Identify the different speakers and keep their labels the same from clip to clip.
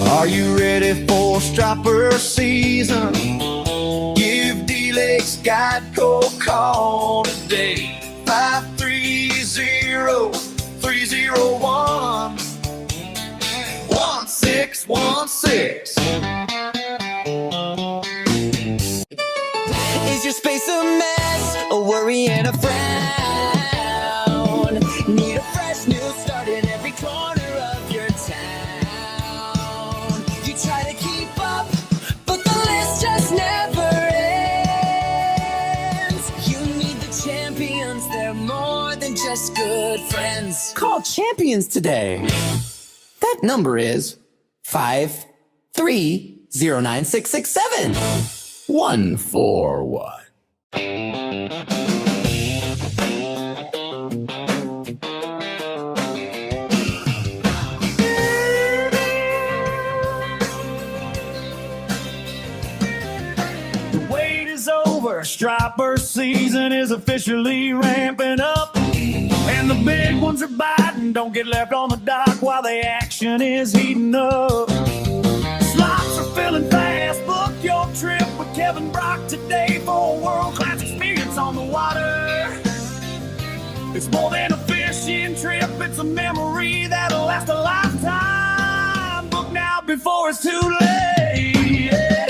Speaker 1: Are you ready for striper season? Give D-Lakes Guideco a call today. 530-301 1616.
Speaker 2: Is your space a mess? A worry and a frown? Need a fresh new start in every corner of your town. You try to keep up, but the list just never ends. You need the champions, they're more than just good friends. Call Champions today. That number is 5309667 141.
Speaker 1: The wait is over. Striper season is officially ramping up. And the big ones are biting. Don't get left on the dock while the action is heating up. Slots are filling fast. Book your trip with Kevin Brock today for a world-class experience on the water. It's more than a fishing trip. It's a memory that'll last a lifetime. Book now before it's too late. Yeah.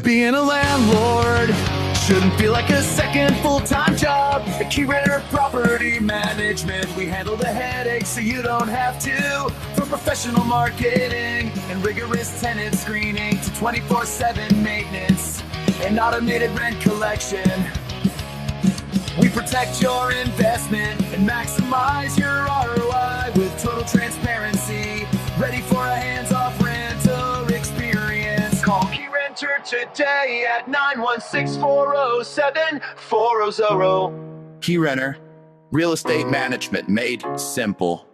Speaker 1: Being a landlord shouldn't feel like a second full-time job. At Key Renter Property Management, we handle the headaches so you don't have to. From professional marketing and rigorous tenant screening to 24/7 maintenance and automated rent collection, we protect your investment and maximize your ROI with total transparency. Ready for a hands-off rental experience? Call Key Renter today at 916-407-400. Key Renter, real estate management made simple.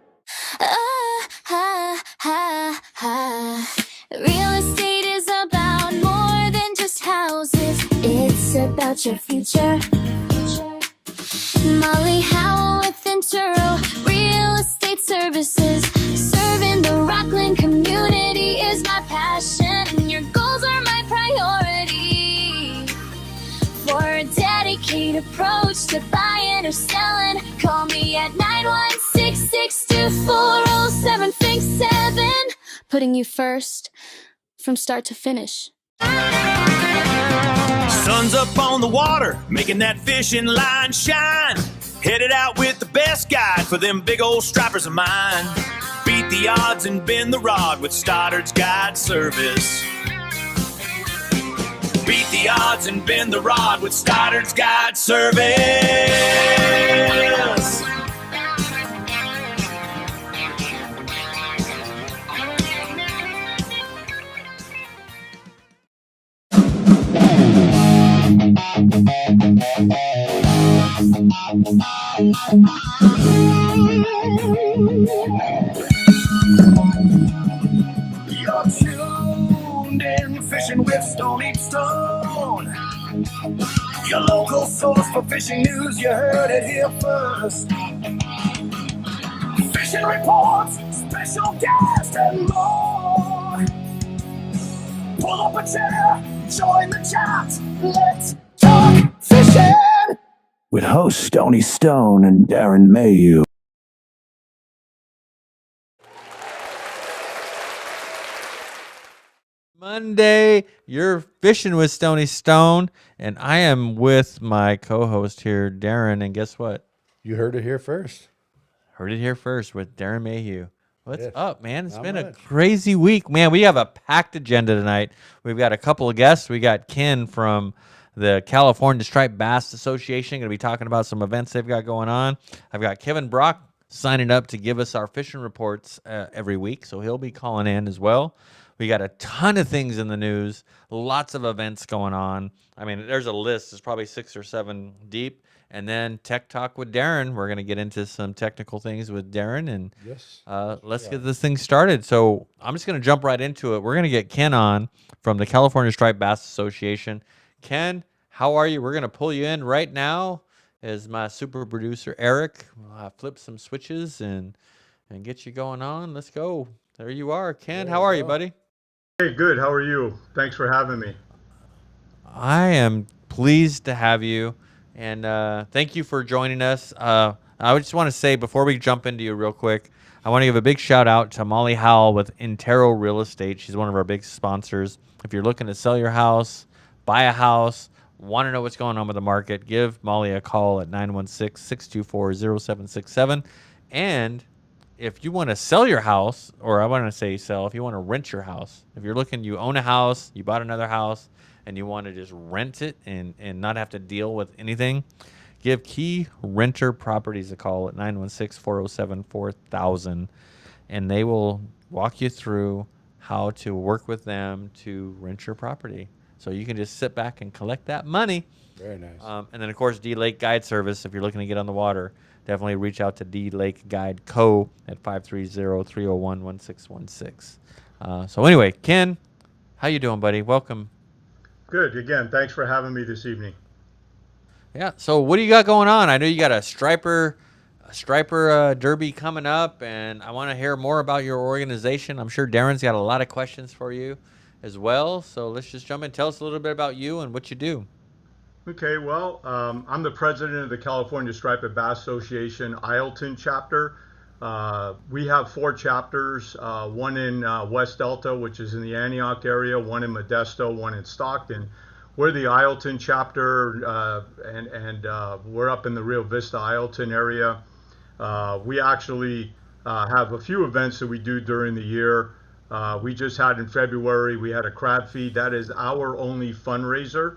Speaker 3: Real estate is about more than just houses. It's about your future. Molly Howell with Intero Real Estate Services. Serving the Rockland community is my passion, and your goals are my priority. For a dedicated approach to buying or selling, call me at 916-624-0767. Putting you first from start to finish.
Speaker 1: Sun's up on the water, making that fishing line shine. Headed out with the best guide for them big old stripers of mine. Beat the odds and bend the rod with Stoddard's Guide Service. Beat the odds and bend the rod with Stoddard's Guide Service. You're tuned in, fishing with Stoney Stone. Your local source for fishing news, you heard it here first. Fishing reports, special guests, and more. Pull up a chair, join the chat, let's talk fishing! With hosts Stoney Stone and Darren Mayhew.
Speaker 4: Monday, you're fishing with Stoney Stone, and I am with my co-host here, Darren. And guess what?
Speaker 5: You heard it here first.
Speaker 4: Heard it here first with Darren Mayhew. What's
Speaker 5: Yes.
Speaker 4: up, man? It's
Speaker 5: Not
Speaker 4: been a
Speaker 5: much.
Speaker 4: crazy week, man. We have a packed agenda tonight. We've got a couple of guests. We got Ken from the California Striped Bass Association, going to be talking about some events they've got going on. I've got Kevin Brock signing up to give us our fishing reports every week, so he'll be calling in as well. We got a ton of things in the news, lots of events going on. I mean, there's a list. It's probably 6 or 7 deep. And then Tech Talk with Darren. We're going to get into some technical things with Darren, and
Speaker 5: Yes.
Speaker 4: let's get this thing started. So I'm just going to jump right into it. We're going to get Ken on from the California Striped Bass Association. Ken, how are you? We're going to pull you in right now as my super producer, Eric. Flip some switches and get you going on. Let's go. There you are. Ken, how are you, buddy?
Speaker 6: Hey, good. How are you? Thanks for having me.
Speaker 4: I am pleased to have you, and thank you for joining us. I just want to say before we jump into you real quick, I want to give a big shout out to Molly Howell with Intero Real Estate. She's one of our big sponsors. If you're looking to sell your house, buy a house, want to know what's going on with the market, give Molly a call at 916-624-0767. And if you want to sell your house, or I want to say sell, if you want to rent your house, if you're looking, you own a house, you bought another house, and you want to just rent it and not have to deal with anything, give Key Renter Properties a call at 916-407-4000, and they will walk you through how to work with them to rent your property. So you can just sit back and collect that money.
Speaker 5: Very nice.
Speaker 4: And then, of course, D-Lake Guide Service, if you're looking to get on the water, definitely reach out to D-Lake Guide Co. at 530-301-1616. So anyway, Ken, how you doing, buddy? Welcome.
Speaker 6: Good. Again, thanks for having me this evening.
Speaker 4: Yeah. So what do you got going on? I know you got a striper derby coming up, and I want to hear more about your organization. I'm sure Darren's got a lot of questions for you as well. So let's just jump in. Tell us a little bit about you and what you do.
Speaker 6: Okay, well, I'm the president of the California Striped Bass Association Isleton Chapter. We have 4 chapters, one in West Delta, which is in the Antioch area, one in Modesto, one in Stockton. We're the Isleton chapter, and we're up in the Rio Vista Isleton area. We actually have a few events that we do during the year. We just had in February, we had a crab feed. That is our only fundraiser,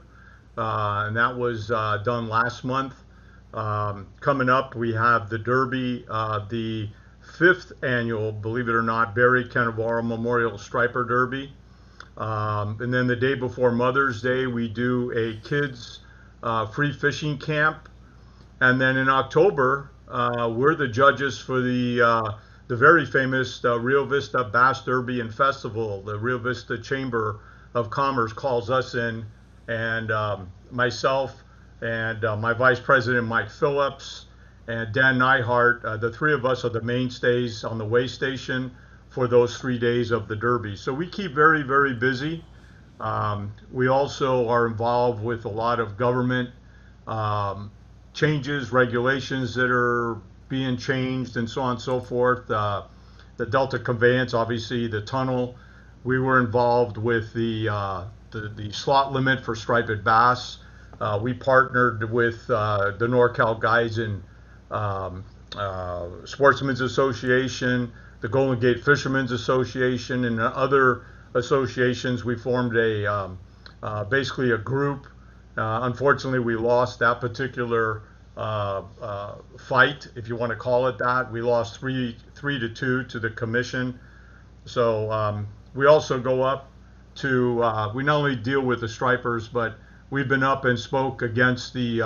Speaker 6: and that was done last month. Coming up, we have the Derby, the 5th annual, believe it or not, Barry Cannavaro Memorial Striper Derby. And then the day before Mother's Day, we do a kids free fishing camp. And then in October, we're the judges for the very famous Rio Vista Bass Derby and Festival. The Rio Vista Chamber of Commerce calls us in, and myself and my vice president, Mike Phillips, and Dan Neihart, the 3 of us are the mainstays on the weigh station for those 3 days of the Derby. So we keep very, very busy. We also are involved with a lot of government changes, regulations that are being changed, and so on and so forth. The Delta Conveyance, obviously, the tunnel. We were involved with the slot limit for striped bass. We partnered with the NorCal Guides and Sportsmen's Association, the Golden Gate Fishermen's Association, and other associations. We formed basically a group. Unfortunately, we lost that particular fight, if you want to call it that. We lost 3-2 to the commission. So we also go up to, we not only deal with the stripers, but we've been up and spoke against the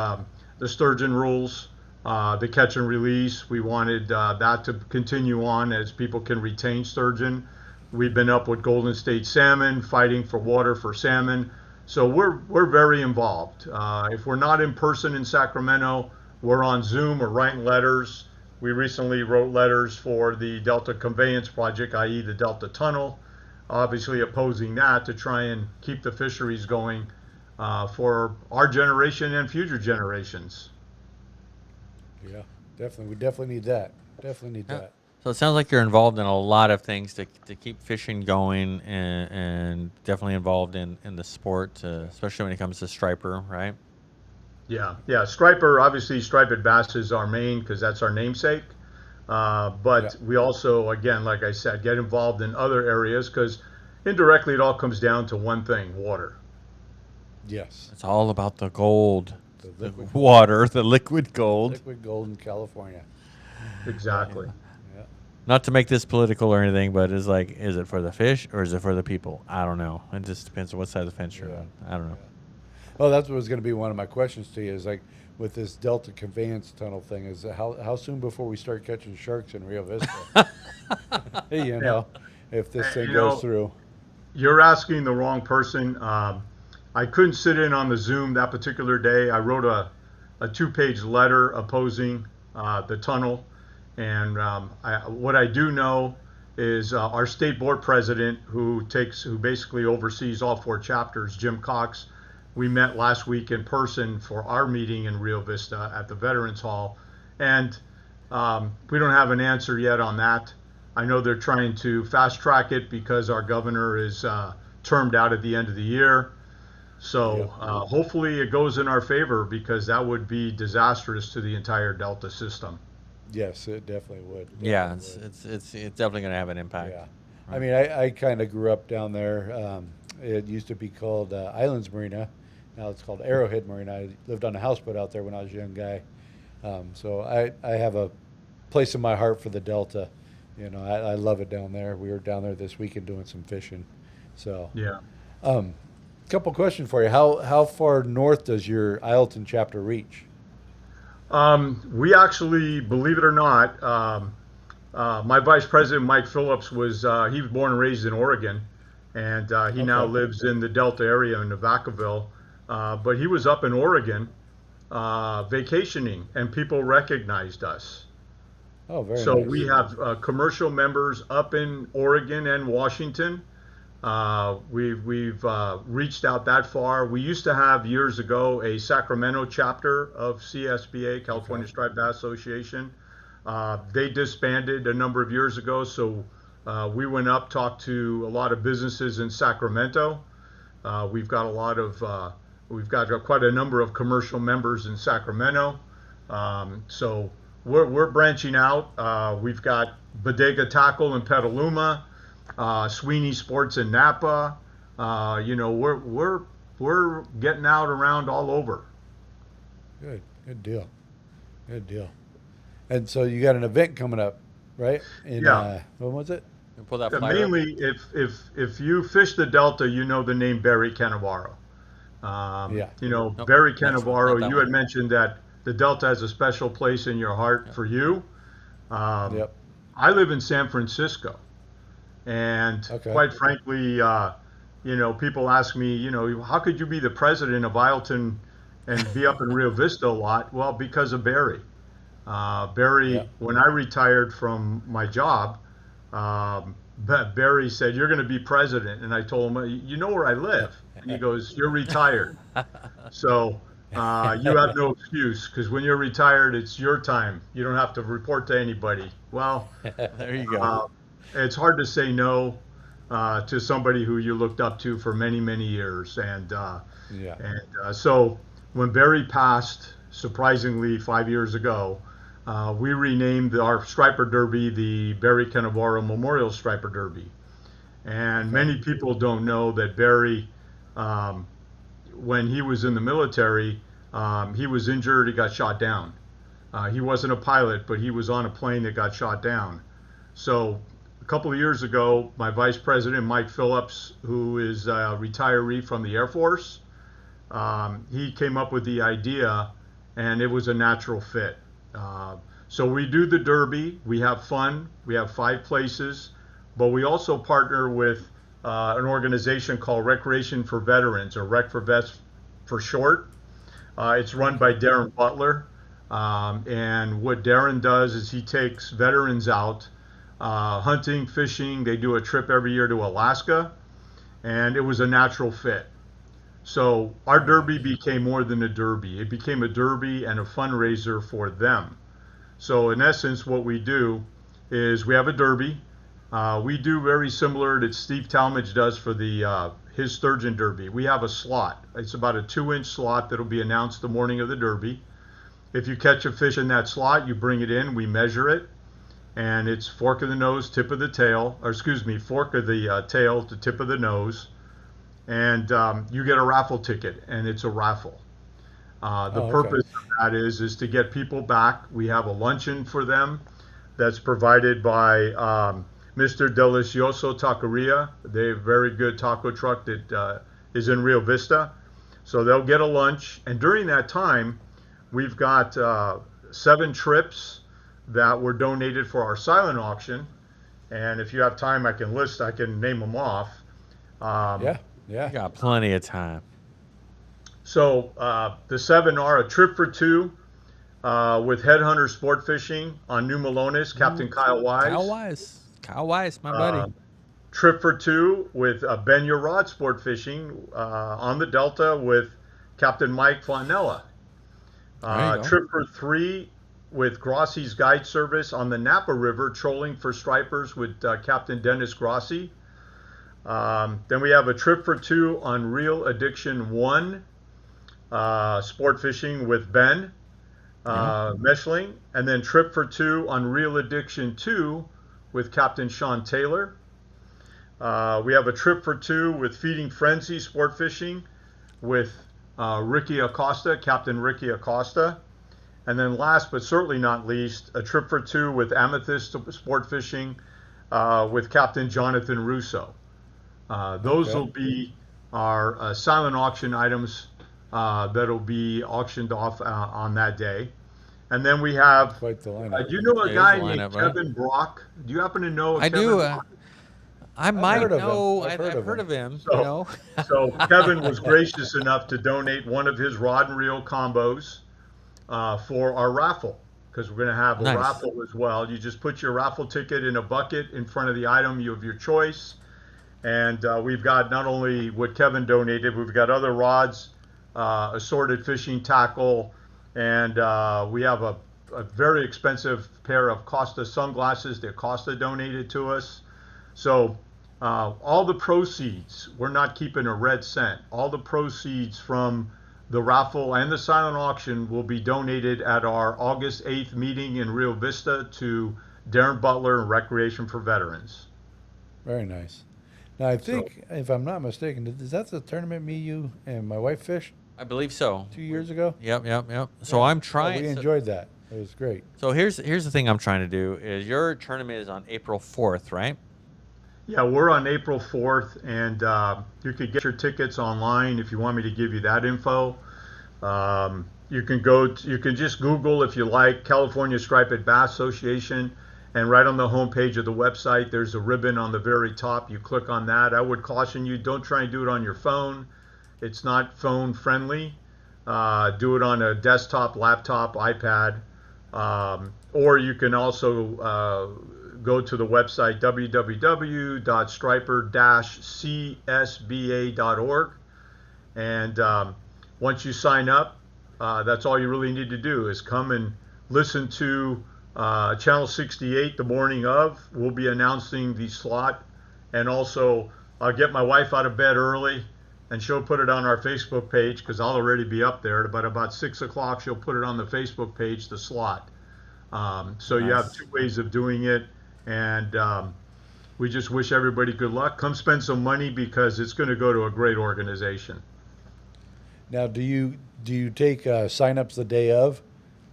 Speaker 6: sturgeon rules, the catch and release. We wanted that to continue on as people can retain sturgeon. We've been up with Golden State salmon, fighting for water for salmon. So we're very involved. If we're not in person in Sacramento, we're on Zoom or writing letters. We recently wrote letters for the Delta Conveyance Project, i.e. the Delta Tunnel, obviously opposing that to try and keep the fisheries going for our generation and future generations.
Speaker 5: Yeah, definitely. We definitely need that. Definitely need that.
Speaker 4: So it sounds like you're involved in a lot of things to keep fishing going, and definitely involved in the sport, especially when it comes to striper, right?
Speaker 6: Yeah. Striper, obviously, striped bass is our main because that's our namesake. But we also, again, like I said, get involved in other areas because indirectly it all comes down to one thing: water.
Speaker 5: Yes.
Speaker 4: It's all about the gold,
Speaker 5: The
Speaker 4: water, the liquid gold.
Speaker 5: Liquid gold in California.
Speaker 6: Exactly.
Speaker 5: Yeah.
Speaker 4: Not to make this political or anything, but is it for the fish or is it for the people? I don't know. It just depends on what side of the fence you're on. I don't know.
Speaker 5: Well, that's what was going to be one of my questions to you. Is like with this Delta conveyance tunnel thing is how soon before we start catching sharks in Rio Vista? You know, if this thing goes through.
Speaker 6: You're asking the wrong person. I couldn't sit in on the Zoom that particular day. I wrote a 2-page letter opposing the tunnel. And what I do know is our state board president, who basically oversees all 4 chapters, Jim Cox. We met last week in person for our meeting in Rio Vista at the Veterans Hall, and we don't have an answer yet on that. I know they're trying to fast track it because our governor is termed out at the end of the year. So hopefully it goes in our favor, because that would be disastrous to the entire Delta system.
Speaker 5: Yes, it definitely would.
Speaker 4: It's definitely going to have an impact.
Speaker 5: Yeah. I mean, I kind of grew up down there. It used to be called Islands Marina. Now it's called Arrowhead Marina. I lived on a houseboat out there when I was a young guy. So I have a place in my heart for the Delta. You know, I love it down there. We were down there this weekend doing some fishing. So
Speaker 6: Yeah.
Speaker 5: Couple questions for you. How far north does your Isleton chapter reach?
Speaker 6: We actually, believe it or not, my vice president, Mike Phillips, he was born and raised in Oregon, and he now lives in the Delta area in Navacaville. But he was up in Oregon vacationing, and people recognized us.
Speaker 5: Oh, very
Speaker 6: So
Speaker 5: nice.
Speaker 6: we have commercial members up in Oregon and Washington. We've reached out that far. We used to have years ago a Sacramento chapter of CSBA, California Striped Bass Association. They disbanded a number of years ago, so we went up, talked to a lot of businesses in Sacramento. We've got quite a number of commercial members in Sacramento. So we're branching out. We've got Bodega Tackle in Petaluma. Sweeney Sports in Napa. You know, we're getting out around all over.
Speaker 5: Good deal. And so you got an event coming up, right?
Speaker 6: Yeah.
Speaker 5: When was it?
Speaker 4: Pull that flyer
Speaker 6: Mainly, if you fish the Delta, you know the name Barry Cannavaro. You know, Barry Cannavaro. You had mentioned that the Delta has a special place in your heart for you. I live in San Francisco. And quite frankly, you know, people ask me, you know, how could you be the president of Isleton and be up in Rio Vista a lot? Well, because of Barry. When I retired from my job, Barry said, "You're going to be president." And I told him, "You know where I live?" And he goes, "You're retired." So you have no excuse, because when you're retired, it's your time. You don't have to report to anybody. Well,
Speaker 4: there you go.
Speaker 6: It's hard to say no to somebody who you looked up to for many, many years. And so when Barry passed, surprisingly 5 years ago, we renamed our Striper Derby the Barry Cannavaro Memorial Striper Derby. And many people don't know that Barry, when he was in the military, he was injured, he got shot down. He wasn't a pilot, but he was on a plane that got shot down. So a couple of years ago, my vice president, Mike Phillips, who is a retiree from the Air Force, he came up with the idea, and it was a natural fit. So we do the Derby, we have fun, we have 5 places, but we also partner with an organization called Recreation for Veterans, or Rec for Vets for short. It's run by Darren Butler, and what Darren does is he takes veterans out hunting, fishing. They do a trip every year to Alaska, and it was a natural fit. So our Derby became more than a Derby. It became a Derby and a fundraiser for them. So in essence, what we do is we have a Derby. We do very similar to Steve Talmadge does for his Sturgeon Derby. We have a slot. It's about a 2-inch slot that'll be announced the morning of the Derby. If you catch a fish in that slot, you bring it in, we measure it, and it's fork of the nose, tip of the tail, or excuse me, fork of the tail to tip of the nose, and you get a raffle ticket, and it's a raffle. The purpose of that is to get people back. We have a luncheon for them that's provided by Mr. Delicioso Taqueria. They have a very good taco truck that is in Rio Vista. So they'll get a lunch, and during that time, we've got 7 trips that were donated for our silent auction. And if you have time, I can name them off.
Speaker 5: Yeah.
Speaker 4: You got plenty of time.
Speaker 6: So the 7 are a trip for 2 with Headhunter Sport Fishing on New Melones, Captain Kyle Wise.
Speaker 4: Kyle Wise, my buddy.
Speaker 6: Trip for 2 with Ben Your Rod Sport Fishing on the Delta with Captain Mike Fonella. Trip for 3 with Grossi's Guide Service on the Napa River, trolling for stripers with Captain Dennis Grossi. Then we have a trip for 2 on Real Addiction 1 sport fishing with Ben Meshling, and then trip for 2 on Real Addiction 2 with Captain Sean Taylor. We have a trip for 2 with Feeding Frenzy sport fishing with Ricky Acosta, Captain Ricky Acosta. And then last but certainly not least, a trip for 2 with Amethyst sport fishing with Captain Jonathan Russo. Those will be our silent auction items that'll be auctioned off on that day. And then we have,
Speaker 5: Quite the lineup.
Speaker 6: do you know a
Speaker 4: It
Speaker 6: guy
Speaker 4: is a
Speaker 6: named
Speaker 4: lineup, right?
Speaker 6: Kevin Brock? Do you happen to know
Speaker 4: I
Speaker 6: Kevin
Speaker 4: do.
Speaker 6: Brock?
Speaker 4: I might
Speaker 5: heard of him.
Speaker 4: know.
Speaker 5: I've
Speaker 4: I've
Speaker 5: heard
Speaker 4: heard
Speaker 5: of
Speaker 4: of him.
Speaker 6: So-
Speaker 4: You know.
Speaker 6: So Kevin was gracious enough to donate one of his rod and reel combos for our raffle, because we're going to have a
Speaker 4: Nice.
Speaker 6: raffle as well. You just put your raffle ticket in a bucket in front of the item of your choice. And we've got not only what Kevin donated, we've got other rods, assorted fishing tackle, and we have a very expensive pair of Costa sunglasses that Costa donated to us. So all the proceeds, we're not keeping a red cent. All the proceeds from the raffle and the silent auction will be donated at our August 8th meeting in Rio Vista to Darren Butler and Recreation for Veterans.
Speaker 5: Very nice. Now, I think, if I'm not mistaken, is that the tournament me, you, and my wife fished
Speaker 4: I believe so.
Speaker 5: 2 years ago?
Speaker 4: Yep. So I'm trying.
Speaker 5: We enjoyed that. It was great.
Speaker 4: So here's the thing I'm trying to do is your tournament is on April 4th, right?
Speaker 6: Yeah, we're on April 4th, and you could get your tickets online if you want me to give you that info. You can just Google, if you like, California Striped Bass Association, and right on the homepage of the website, there's a ribbon on the very top. You click on that. I would caution you, don't try and do it on your phone. It's not phone friendly. Do it on a desktop, laptop, iPad, or you can also go to the website www.striper-csba.org, and once you sign up, that's all you really need to do is come and listen to Channel 68 the morning of. We'll be announcing the slot, and also I'll get my wife out of bed early, and she'll put it on our Facebook page, because I'll already be up there. But about 6 o'clock, she'll put it on the Facebook page, the slot. So you have 2 ways of doing it, and we just wish everybody good luck. Come spend some money, because it's going to go to a great organization.
Speaker 5: Now, do you take sign-ups the day of?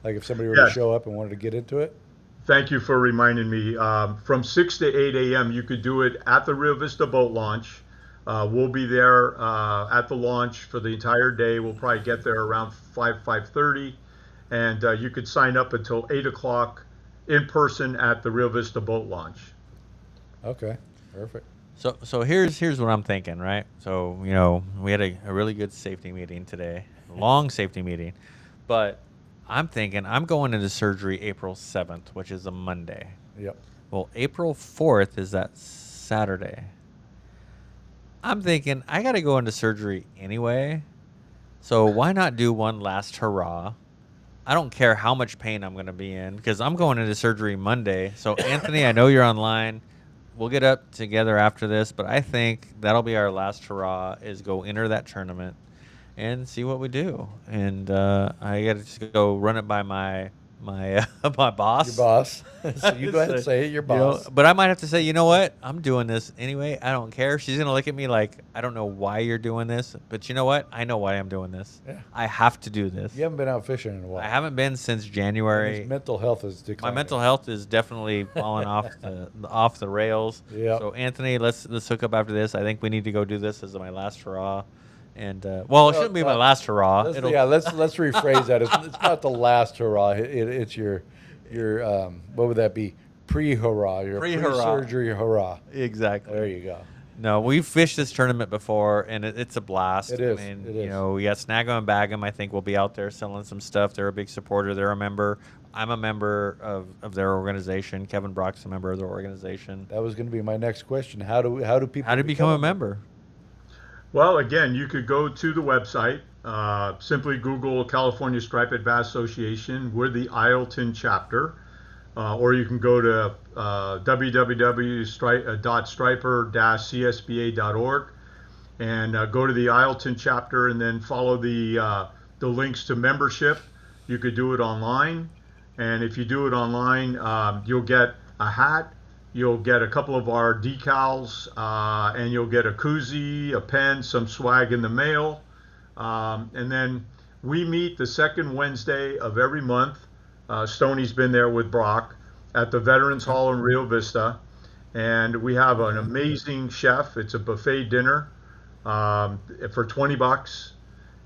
Speaker 5: Like if somebody were to
Speaker 6: Yes.
Speaker 5: show up and wanted to get into it?
Speaker 6: Thank you for reminding me. From 6 to 8 a.m., you could do it at the Rio Vista boat launch. We'll be there at the launch for the entire day. We'll probably get there around 5:30, and you could sign up until 8 o'clock in person at the Rio Vista boat launch.
Speaker 5: Okay, perfect.
Speaker 4: So here's what I'm thinking, right? So we had a really good safety meeting today, long safety meeting, but I'm thinking I'm going into surgery April 7th, which is a Monday.
Speaker 5: Yep.
Speaker 4: Well, April 4th is that Saturday. I'm thinking I got to go into surgery anyway, so why not do one last hurrah? I don't care how much pain I'm going to be in, because I'm going into surgery Monday. So Anthony, I know you're online. We'll get up together after this, but I think that'll be our last hurrah, is go enter that tournament and see what we do. And I got to just go run it by my my boss.
Speaker 5: Your boss. So you go ahead and say it, your boss.
Speaker 4: But I might have to say, you know what? I'm doing this anyway. I don't care. She's going to look at me like, I don't know why you're doing this, but you know what? I know why I'm doing this.
Speaker 5: Yeah.
Speaker 4: I have to do this.
Speaker 5: You haven't been out fishing in a while.
Speaker 4: I haven't been since
Speaker 5: And
Speaker 4: January.
Speaker 5: his mental health is
Speaker 4: My
Speaker 5: declining.
Speaker 4: mental health is definitely falling off the rails.
Speaker 5: Yep.
Speaker 4: So Anthony, let's hook up after this. I think we need to go do this as my last hurrah, And well, it shouldn't be my last hurrah.
Speaker 5: Let's rephrase that. It's not the last hurrah. It's your what would that be? Pre-hurrah. Your pre-surgery hurrah.
Speaker 4: Exactly.
Speaker 5: There you go.
Speaker 4: No, we've fished this tournament before, and it's a blast.
Speaker 5: It is.
Speaker 4: I mean,
Speaker 5: It
Speaker 4: you
Speaker 5: is.
Speaker 4: know, we got Snag 'em and Bag 'em. I think we'll be out there selling some stuff. They're a big supporter. They're a member. I'm a member of their organization. Kevin Brock's a member of their organization.
Speaker 5: That was going to be my next question. How do people
Speaker 4: become a member?
Speaker 6: Well, again, you could go to the website. Simply Google California Striped Bass Association. We're the Isleton chapter. Or you can go to www.striper-csba.org and go to the Isleton chapter and then follow the links to membership. You could do it online. And if you do it online, you'll get a hat, you'll get a couple of our decals, and you'll get a koozie, a pen, some swag in the mail. And then we meet the second Wednesday of every month. Stoney's been there with Brock at the Veterans Hall in Rio Vista. And we have an amazing chef. It's a buffet dinner for $20.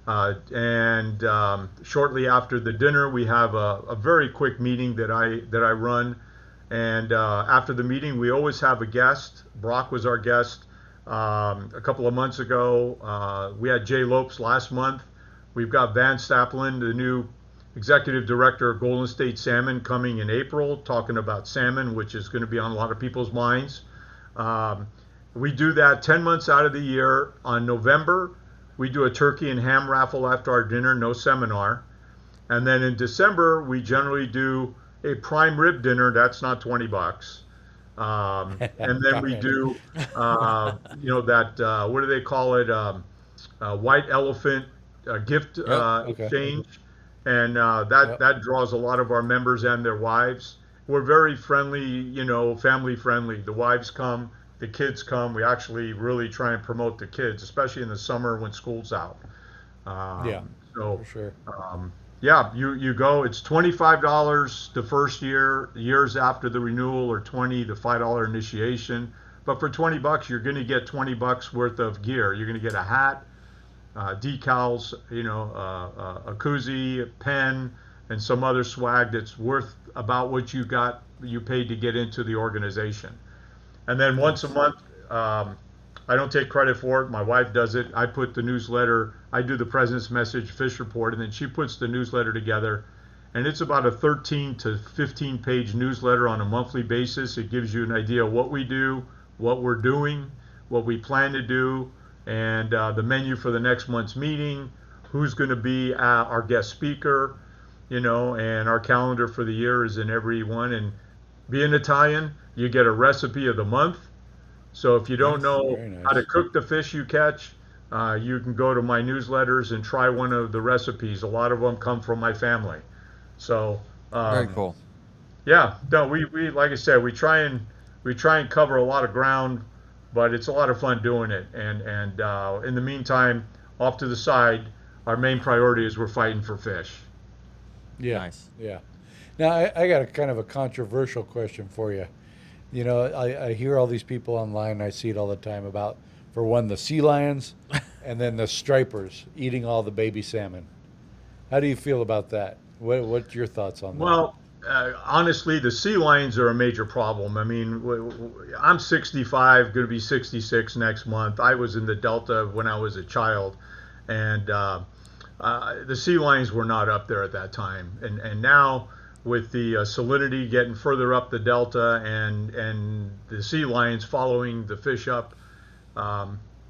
Speaker 6: And shortly after the dinner, we have a very quick meeting that I run. And after the meeting, we always have a guest. Brock was our guest a couple of months ago. We had Jay Lopes last month. We've got Van Staplin, the new executive director of Golden State Salmon, coming in April, talking about salmon, which is going to be on a lot of people's minds. We do that 10 months out of the year. On November, we do a turkey and ham raffle after our dinner, no seminar. And then in December, we generally do a prime rib dinner. That's not $20. And then we do, what do they call it? White elephant gift exchange. And that draws a lot of our members and their wives. We're very friendly, family friendly. The wives come, the kids come. We actually really try and promote the kids, especially in the summer when school's out.
Speaker 5: So for sure.
Speaker 6: You go. It's $25 the first year. Years after the renewal are $20, the $5 initiation. But for $20, you're going to get $20 worth of gear. You're going to get a hat, decals, a koozie, a pen, and some other swag that's worth about what you paid to get into the organization. And then once a month, I don't take credit for it. My wife does it. I put the newsletter. I do the President's Message Fish Report, and then she puts the newsletter together. And it's about a 13 to 15 page newsletter on a monthly basis. It gives you an idea of what we do, what we're doing, what we plan to do, and the menu for the next month's meeting, who's going to be our guest speaker, and our calendar for the year is in every one. And being Italian, you get a recipe of the month. So if you don't know how to cook the fish you catch, you can go to my newsletters and try one of the recipes. A lot of them come from my family. So
Speaker 4: very cool.
Speaker 6: Yeah, no, we like I said, we try and cover a lot of ground, but it's a lot of fun doing it. And in the meantime, off to the side, our main priority is we're fighting for fish.
Speaker 5: Yeah.
Speaker 4: Nice.
Speaker 5: Yeah. Now I got a kind of a controversial question for you. I hear all these people online. I see it all the time about, for one, the sea lions, and then the stripers eating all the baby salmon. How do you feel about that? What's your thoughts on that?
Speaker 6: Well, honestly, the sea lions are a major problem. I mean, I'm 65, going to be 66 next month. I was in the Delta when I was a child, and the sea lions were not up there at that time. And now, with the salinity getting further up the Delta and the sea lions following the fish up,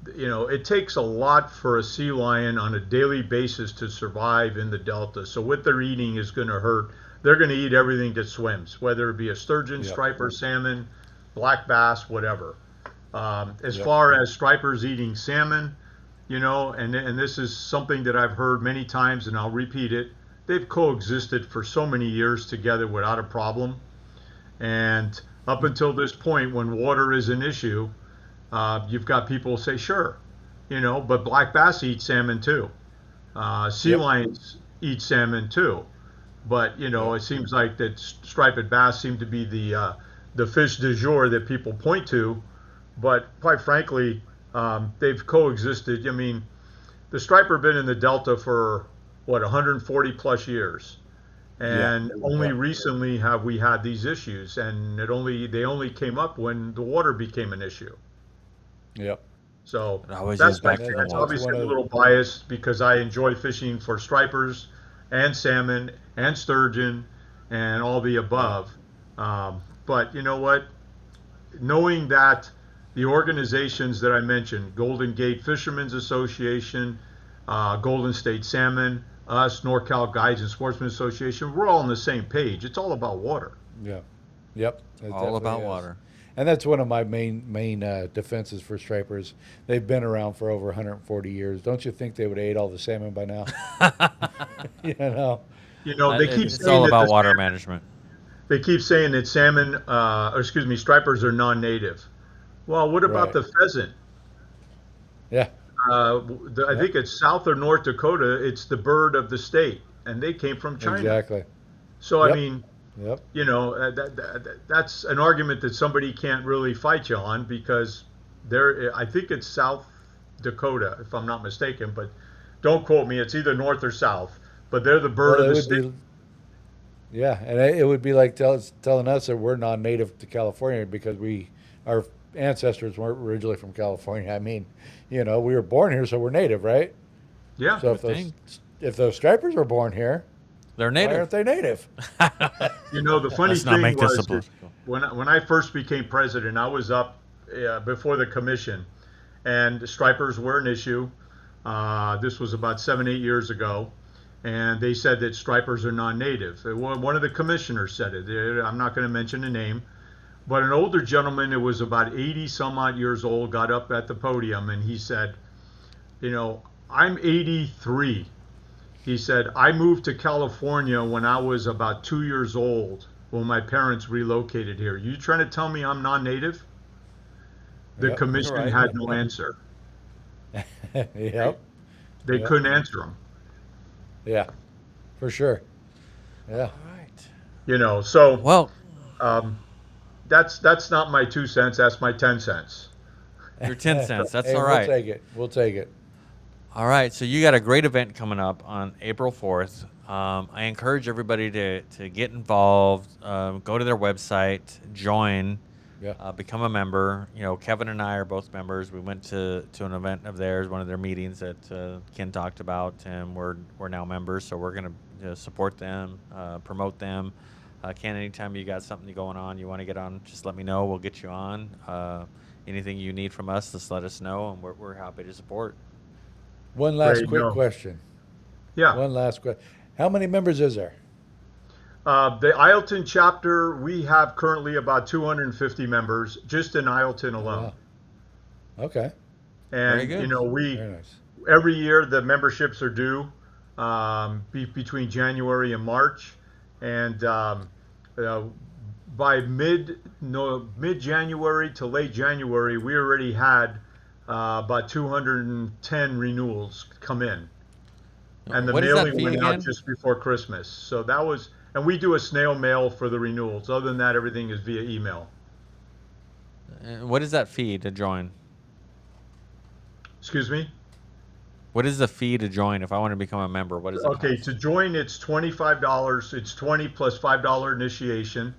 Speaker 6: it takes a lot for a sea lion on a daily basis to survive in the Delta. So what they're eating is going to hurt. They're going to eat everything that swims, whether it be a sturgeon, striper, salmon, black bass, whatever. As far as stripers eating salmon, and this is something that I've heard many times, and I'll repeat it. They've coexisted for so many years together without a problem. And up until this point, when water is an issue, you've got people say, sure, but black bass eat salmon too. Sea lions eat salmon too. But, it seems like that striped bass seem to be the fish du jour that people point to. But quite frankly, they've coexisted. I mean, the striper been in the Delta for what 140 plus years, and only recently have we had these issues, and they only came up when the water became an issue.
Speaker 5: Yep.
Speaker 6: So
Speaker 4: It always
Speaker 6: that's
Speaker 4: is back to the
Speaker 6: that's
Speaker 4: water.
Speaker 6: obviously a little biased because I enjoy fishing for stripers and salmon and sturgeon and all the above. But you know what? Knowing that the organizations that I mentioned, Golden Gate Fishermen's Association, Golden State Salmon, us, NorCal Guides and Sportsmen Association, we're all on the same page. It's all about water.
Speaker 5: Yeah. Yep. It
Speaker 4: All about
Speaker 5: definitely is.
Speaker 4: water.
Speaker 5: And that's one of my main defenses for stripers. They've been around for over 140 years. Don't you think they would have ate all the salmon by now? You know.
Speaker 6: You know, they keep
Speaker 4: It's
Speaker 6: saying
Speaker 4: all
Speaker 6: that
Speaker 4: about
Speaker 6: the
Speaker 4: water
Speaker 6: salmon-
Speaker 4: management.
Speaker 6: They keep saying that salmon, stripers are non-native. Well, what about
Speaker 5: Right.
Speaker 6: the pheasant?
Speaker 5: Yeah.
Speaker 6: I think it's South or North Dakota. It's the bird of the state, and they came from China.
Speaker 5: Exactly.
Speaker 6: So I
Speaker 5: Yep.
Speaker 6: mean,
Speaker 5: Yep.
Speaker 6: you know, that's an argument that somebody can't really fight you on because I think it's South Dakota, if I'm not mistaken, but don't quote me. It's either North or South, but they're the bird
Speaker 5: Well,
Speaker 6: of
Speaker 5: it
Speaker 6: the
Speaker 5: would
Speaker 6: state.
Speaker 5: be, yeah, and it would be like telling us that we're non-native to California because our ancestors weren't originally from California. I mean, you know, we were born here, so we're native, right?
Speaker 6: Yeah.
Speaker 5: So
Speaker 4: think.
Speaker 5: if those stripers were born here,
Speaker 4: They're
Speaker 5: why
Speaker 4: native.
Speaker 5: aren't they native?
Speaker 6: You know, the funny
Speaker 4: Let's not
Speaker 6: thing
Speaker 4: make this
Speaker 6: was
Speaker 4: a
Speaker 6: that
Speaker 4: political.
Speaker 6: when I first became president, I was up before the commission, and stripers were an issue. This was about 7-8 years ago, and they said that stripers are non-native. One of the commissioners said it. I'm not going to mention a name, but an older gentleman that was about 80 some odd years old got up at the podium and he said, you know, I'm 83. He said, I moved to California when I was about 2 years old when my parents relocated here. You trying to tell me I'm non-native? The
Speaker 5: Yep,
Speaker 6: commission
Speaker 4: right.
Speaker 6: had no answer.
Speaker 5: Yep.
Speaker 6: They
Speaker 5: Yep.
Speaker 6: couldn't answer them.
Speaker 5: Yeah. For sure. Yeah.
Speaker 4: Right.
Speaker 6: You know, so
Speaker 4: Well,
Speaker 6: that's not my 2 cents. That's my 10 cents.
Speaker 4: your 10 cents. That's
Speaker 5: Hey,
Speaker 4: all right.
Speaker 5: We'll take it. We'll take it.
Speaker 4: All right, so you got a great event coming up on April 4th. I encourage everybody to get involved, go to their website, join,
Speaker 5: Yeah.
Speaker 4: become a member. You know, Kevin and I are both members. We went to an event of theirs, one of their meetings that Ken talked about, and we're now members. So we're going to support them, promote them. Ken, anytime you got something going on, you want to get on, just let me know. We'll get you on. Anything you need from us, just let us know, and we're happy to support.
Speaker 5: One last
Speaker 6: Great,
Speaker 5: quick
Speaker 6: no.
Speaker 5: question.
Speaker 6: Yeah.
Speaker 5: One last question. How many members is there?
Speaker 6: The Isleton chapter, we have currently about 250 members just in Isleton alone.
Speaker 5: Wow. Okay.
Speaker 4: Very
Speaker 6: And,
Speaker 4: good.
Speaker 6: you know,
Speaker 5: Very nice.
Speaker 6: every year the memberships are due between January and March. And by mid-January to late January, we already had about 210 renewals come in. And the
Speaker 4: What is that
Speaker 6: mailing
Speaker 4: fee
Speaker 6: went
Speaker 4: again?
Speaker 6: out just before Christmas. So that was, and we do a snail mail for the renewals. Other than that, everything is via email.
Speaker 4: What is that fee to join?
Speaker 6: Excuse me?
Speaker 4: What is the fee to join if I want to become a member? What is it?
Speaker 6: Okay,
Speaker 4: cost?
Speaker 6: to join, it's $25. It's 20 plus $5 initiation.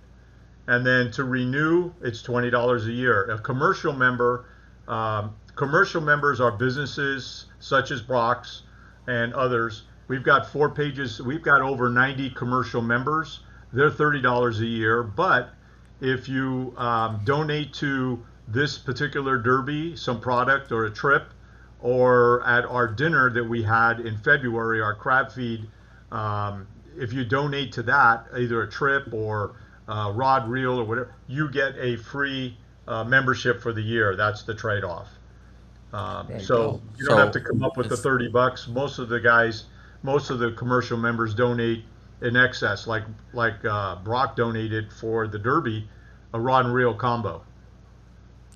Speaker 6: And then to renew, it's $20 a year. A commercial member, commercial members are businesses such as Brock's and others. We've got 4 pages. We've got over 90 commercial members. They're $30 a year. But if you donate to this particular derby, some product or a trip, or at our dinner that we had in February, our crab feed, if you donate to that, either a trip or rod reel or whatever, you get a free membership for the year. That's the trade-off. So you don't have to come up with the $30. Most of the guys, most of the commercial members donate in excess, like Brock donated for the Derby, a rod and reel combo.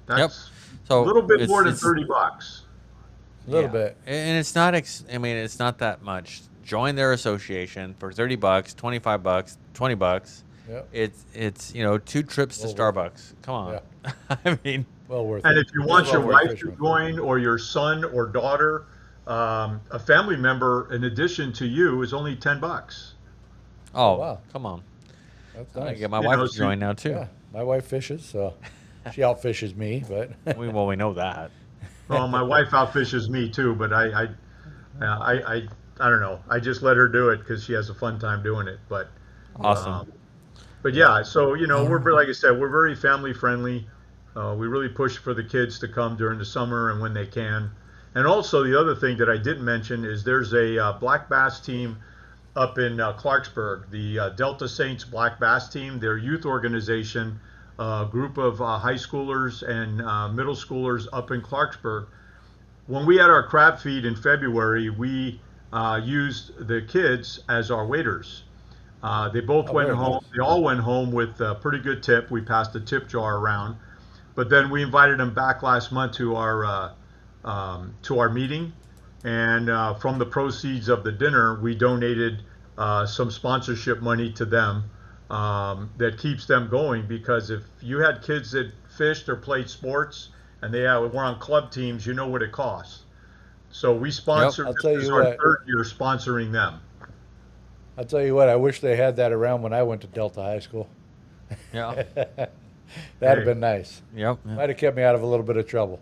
Speaker 6: That's
Speaker 4: So
Speaker 6: a little bit more than
Speaker 4: it's-
Speaker 6: $30.
Speaker 5: A little
Speaker 4: Yeah.
Speaker 5: bit.
Speaker 4: And it's not. I mean, it's not that much. Join their association for $30, $25, $20.
Speaker 5: Yep.
Speaker 4: It's 2 trips to
Speaker 5: Well worth
Speaker 4: Starbucks. Come on. I mean,
Speaker 5: Well worth
Speaker 6: And
Speaker 5: it.
Speaker 6: if you want
Speaker 5: Well
Speaker 6: your
Speaker 5: worth
Speaker 6: wife to
Speaker 5: Fisherman.
Speaker 6: join or your son or daughter, a family member in addition to you is only $10.
Speaker 4: Oh,
Speaker 5: wow.
Speaker 4: come on.
Speaker 5: That's
Speaker 4: I
Speaker 5: nice.
Speaker 4: get my
Speaker 6: You
Speaker 4: wife
Speaker 6: know,
Speaker 4: to
Speaker 6: so-
Speaker 4: join now too.
Speaker 5: Yeah, my wife fishes, so she outfishes me, but
Speaker 4: We know that.
Speaker 6: Well, my wife outfishes me too, but I don't know. I just let her do it because she has a fun time doing it.
Speaker 4: Awesome.
Speaker 6: But yeah, so like I said, we're very family friendly. We really push for the kids to come during the summer and when they can. And also the other thing that I didn't mention is there's a black bass team up in Clarksburg, the Delta Saints Black Bass Team. Their youth organization, a group of high schoolers and middle schoolers up in Clarksburg. When we had our crab feed in February, we used the kids as our waiters. They both went
Speaker 5: very
Speaker 6: home.
Speaker 5: nice.
Speaker 6: They all went home with a pretty good tip. We passed the tip jar around, but then we invited them back last month to our meeting, and from the proceeds of the dinner, we donated some sponsorship money to them that keeps them going. Because if you had kids that fished or played sports and were on club teams, you know what it costs. So we sponsored.
Speaker 5: I'll tell
Speaker 6: This is
Speaker 5: you
Speaker 6: our
Speaker 5: what.
Speaker 6: third year sponsoring them.
Speaker 5: I'll tell you what, I wish they had that around when I went to Delta High School.
Speaker 4: Yeah.
Speaker 5: That'd have been nice.
Speaker 4: Yep.
Speaker 5: Might have kept me out of a little bit of trouble.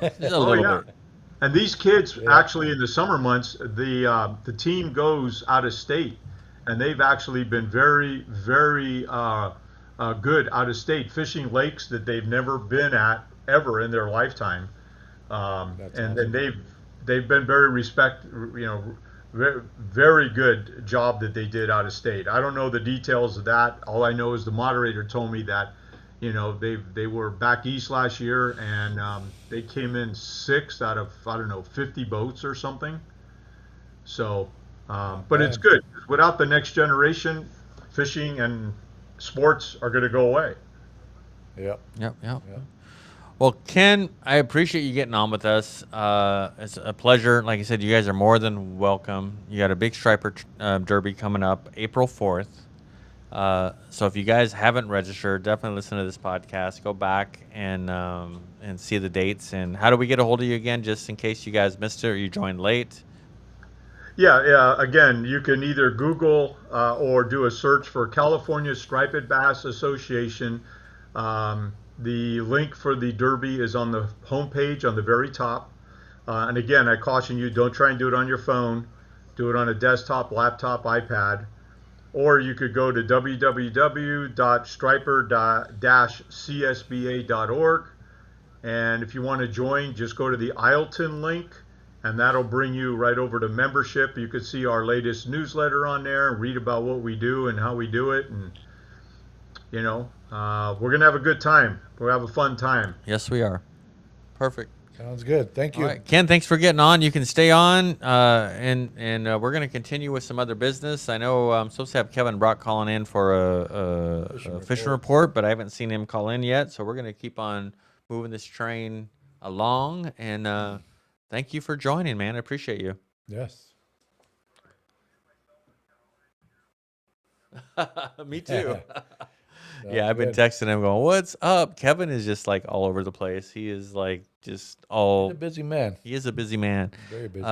Speaker 4: Just a little
Speaker 6: yeah.
Speaker 4: bit.
Speaker 6: And these kids actually in the summer months, the team goes out of state, and they've actually been very, very good out of state, fishing lakes that they've never been at ever in their lifetime. And they've been very very good job that they did out of state. I don't know the details of that. All I know is the moderator told me that, they were back east last year, and they came in sixth out of 50 boats or something. So, but it's good. Without the next generation, fishing and sports are going to go away.
Speaker 5: Yep.
Speaker 4: Yep. Well, Ken, I appreciate you getting on with us. It's a pleasure. Like I said, you guys are more than welcome. You got a big striper derby coming up April 4th. So if you guys haven't registered, definitely listen to this podcast. Go back and see the dates. And how do we get a hold of you again, just in case you guys missed it or you joined late?
Speaker 6: Yeah. Again, you can either Google or do a search for California Striped Bass Association. The link for the Derby is on the homepage on the very top. And again, I caution you, don't try and do it on your phone. Do it on a desktop, laptop, iPad. Or you could go to www.striper-csba.org. And if you want to join, just go to the Isleton link, and that'll bring you right over to membership. You could see our latest newsletter on there, read about what we do and how we do it. And, we're going to have a good time. We'll have a fun time.
Speaker 4: Yes, we are. Perfect.
Speaker 5: Sounds good. Thank you.
Speaker 4: All right, Ken, thanks for getting on. You can stay on, and we're going to continue with some other business. I know I'm supposed to have Kevin Brock calling in for a fishing report, but I haven't seen him call in yet. So we're going to keep on moving this train along. And thank you for joining, man. I appreciate you.
Speaker 5: Yes.
Speaker 4: Me too.
Speaker 5: Sounds
Speaker 4: Yeah, I've been
Speaker 5: good.
Speaker 4: texting him going, "What's up?" Kevin is just like all over the place. He is like just all.
Speaker 5: He's a busy man.
Speaker 4: He is a busy man.
Speaker 5: Very busy.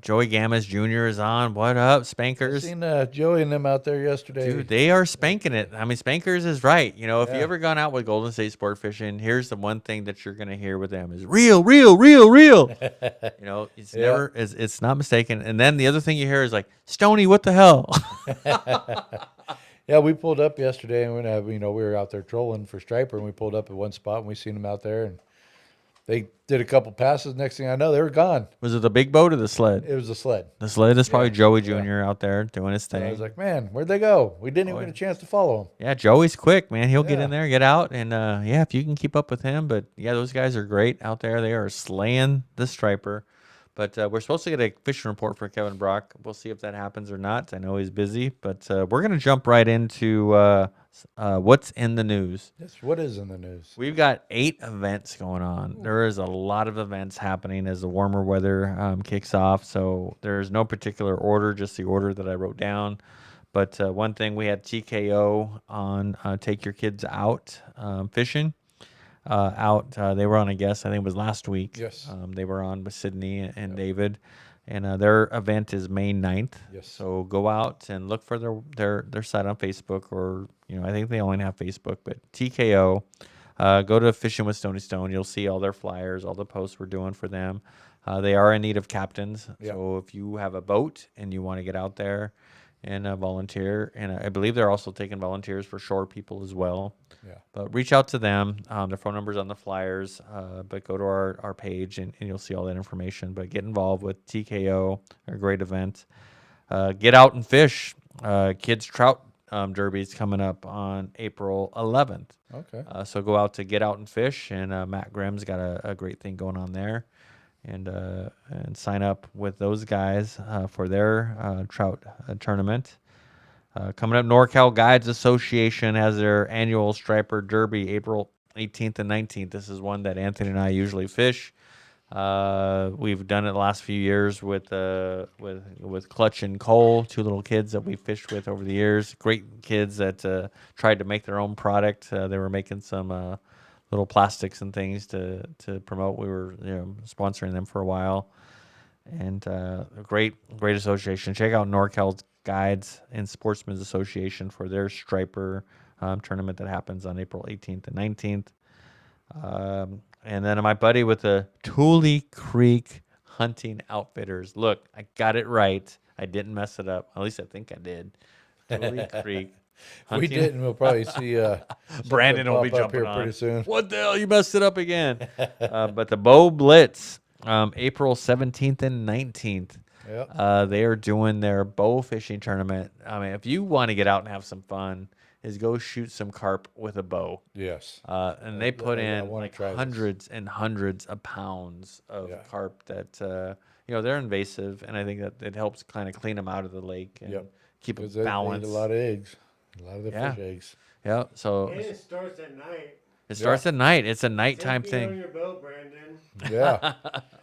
Speaker 4: Joey Gammas Jr. is on. What up,
Speaker 5: I
Speaker 4: Spankers?
Speaker 5: seen Joey and them out there yesterday.
Speaker 4: Dude, they are spanking it. I mean, Spankers is right. If you
Speaker 5: Yeah.
Speaker 4: ever gone out with Golden State Sport Fishing, here's the one thing that you're gonna hear with them is real, real, real, real. It's
Speaker 5: Yeah.
Speaker 4: never, it's not mistaken. And then the other thing you hear is like, Stoney, what the hell?
Speaker 5: Yeah, we pulled up yesterday, and we were out there trolling for striper, and we pulled up at one spot, and we seen them out there, and they did a couple passes. Next thing I know, they were gone.
Speaker 4: Was it the big boat or the sled?
Speaker 5: It was a sled.
Speaker 4: The sled is probably
Speaker 5: Yeah,
Speaker 4: Joey
Speaker 5: yeah.
Speaker 4: Jr. out there doing his
Speaker 5: And
Speaker 4: thing.
Speaker 5: I was like, man, where'd they go? We didn't even get a chance to follow them.
Speaker 4: Yeah, Joey's quick, man. He'll get
Speaker 5: Yeah.
Speaker 4: in there, get out, and if you can keep up with him. But yeah, those guys are great out there. They are slaying the striper. But we're supposed to get a fishing report for Kevin Brock. We'll see if that happens or not. I know he's busy, but we're gonna jump right into what's in the news.
Speaker 5: Yes, what is in the news?
Speaker 4: We've got 8 events going on. There is a lot of events happening as the warmer weather kicks off. So there's no particular order, just the order that I wrote down. But one thing, we had TKO on Take Your Kids Out fishing. They were on a guest, I think it was last week.
Speaker 5: Yes.
Speaker 4: They were on with Sydney and David. And their event is May 9th.
Speaker 5: Yes.
Speaker 4: So go out and look for their site on Facebook, or I think they only have Facebook, but TKO. Go to Fishing with Stoney Stone. You'll see all their flyers, all the posts we're doing for them. They are in need of captains.
Speaker 5: Yep.
Speaker 4: So if you have a boat and you want to get out there and volunteer, and I believe they're also taking volunteers for shore people as well.
Speaker 5: Yeah.
Speaker 4: But reach out to them. Their phone number's on the flyers. But go to our page and you'll see all that information. But get involved with TKO, a great event. Get out and fish. Kids Trout Derby's coming up on April 11th.
Speaker 5: Okay.
Speaker 4: So go out to Get Out and Fish, and Matt Grimm's got a great thing going on there. And sign up with those guys for their trout tournament. Coming up, NorCal Guides Association has their annual Striper Derby, April 18th and 19th. This is one that Anthony and I usually fish. We've done it the last few years with Clutch and Cole, two little kids that we fished with over the years. Great kids that tried to make their own product. They were making some little plastics and things to promote. We were sponsoring them for a while, and a great association. Check out NorCal Guides and Sportsmen's Association for their Striper tournament that happens on April 18th and 19th. And then my buddy with the Tule Creek Hunting Outfitters. Look, I got it right. I didn't mess it up. At least I think I did. Tule Creek.
Speaker 5: If we didn't, we'll probably see
Speaker 4: Brandon will be
Speaker 5: pop up
Speaker 4: jumping
Speaker 5: here
Speaker 4: on.
Speaker 5: pretty soon.
Speaker 4: What the hell? You messed it up again. But the Bow Blitz, April 17th and 19th.
Speaker 5: Yep.
Speaker 4: They are doing their bow fishing tournament. I mean, if you want to get out and have some fun, is go shoot some carp with a bow.
Speaker 5: Yes.
Speaker 4: And they put in
Speaker 5: wanna
Speaker 4: like
Speaker 5: try this.
Speaker 4: hundreds and hundreds of pounds of carp that, they're invasive. And I think that it helps kind of clean them out of the lake and keep
Speaker 5: Because
Speaker 4: it
Speaker 5: they
Speaker 4: balanced.
Speaker 5: eat a lot of eggs. A lot of the
Speaker 4: Yeah.
Speaker 5: fish eggs.
Speaker 4: Yeah. So
Speaker 7: And it starts at night.
Speaker 4: it starts at night. It's a nighttime
Speaker 7: Same on
Speaker 4: thing.
Speaker 7: your boat, Brandon.
Speaker 5: Yeah.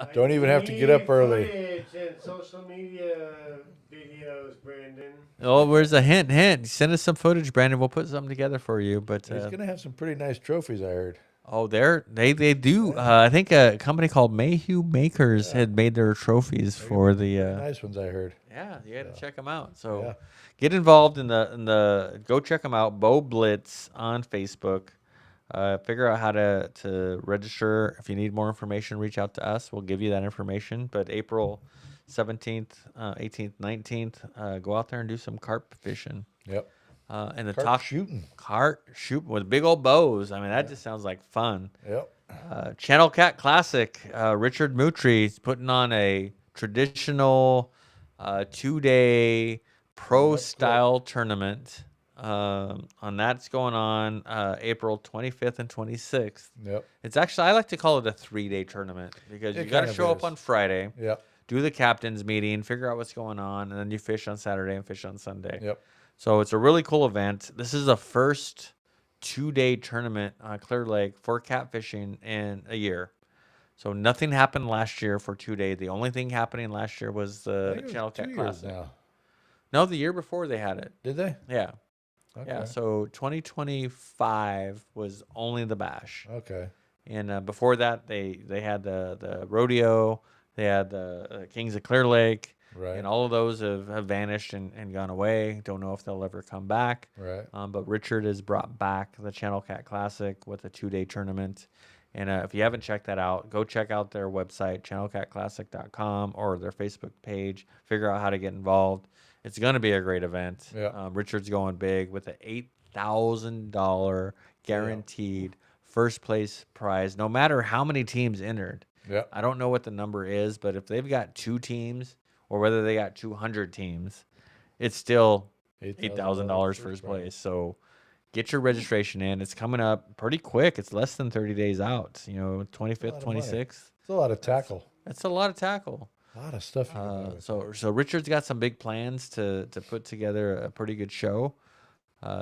Speaker 7: Like,
Speaker 5: Don't even
Speaker 7: you
Speaker 5: have to get up
Speaker 7: need
Speaker 5: early.
Speaker 7: footage and social media videos, Brandon.
Speaker 4: Oh, where's a hint? Send us some footage, Brandon. We'll put something together for you. But
Speaker 5: He's going to have some pretty nice trophies, I heard.
Speaker 4: oh, they do. I think a company called Mayhew Makers had made their trophies for the.
Speaker 5: Nice ones, I heard.
Speaker 4: Yeah, you got to check them out. So
Speaker 5: Yeah.
Speaker 4: get involved in the. Go check them out. Bow Blitz on Facebook. Figure out how to register. If you need more information, reach out to us. We'll give you that information. But April 17th, 18th, 19th, go out there and do some carp fishing.
Speaker 5: Yep.
Speaker 4: And the
Speaker 5: Carp
Speaker 4: top
Speaker 5: shooting.
Speaker 4: Carp shoot with big old bows. I mean, that just sounds like fun.
Speaker 5: Yep.
Speaker 4: Channel Cat Classic. Richard Moutry's putting on a traditional 2-day pro style tournament. On that's going on April 25th and 26th.
Speaker 5: Yep.
Speaker 4: It's actually, I like to call it a 3-day tournament because you
Speaker 5: It
Speaker 4: got to
Speaker 5: kind of
Speaker 4: show up
Speaker 5: is.
Speaker 4: on Friday,
Speaker 5: Yep.
Speaker 4: do the captain's meeting, figure out what's going on, and then you fish on Saturday and fish on Sunday.
Speaker 5: Yep.
Speaker 4: So it's a really cool event. This is the first 2-day tournament on Clear Lake for catfishing in a year. So nothing happened last year for 2 days. The only thing happening last year was
Speaker 5: I
Speaker 4: the
Speaker 5: think it was
Speaker 4: Channel
Speaker 5: 2
Speaker 4: Cat
Speaker 5: years
Speaker 4: Classic.
Speaker 5: now.
Speaker 4: No, the year before they had it.
Speaker 5: Did they?
Speaker 4: Yeah.
Speaker 5: Okay.
Speaker 4: Yeah, so 2025 was only the bash,
Speaker 5: Okay.
Speaker 4: and before that they had the rodeo, they had the Kings of Clear Lake,
Speaker 5: Right.
Speaker 4: and all of those have vanished and gone away. Don't know if they'll ever come back.
Speaker 5: Right.
Speaker 4: But Richard has brought back the Channel Cat Classic with a 2-day tournament, and if you haven't checked that out, go check out their website, channelcatclassic.com, or their Facebook page. Figure out how to get involved. It's going to be a great event.
Speaker 5: Yeah.
Speaker 4: Richard's going big with an $8,000 guaranteed first place prize, no matter how many teams entered.
Speaker 5: Yeah.
Speaker 4: I don't know what the number is, but if they've got 2 teams or whether they got 200 teams, it's still $8,000 first place. So get your registration in. It's coming up pretty quick. It's less than 30 days out. 25th, 26th.
Speaker 5: It's a lot of tackle.
Speaker 4: That's a lot of tackle.
Speaker 5: A lot of stuff. You can do with it.
Speaker 4: So Richard's got some big plans to put together a pretty good show.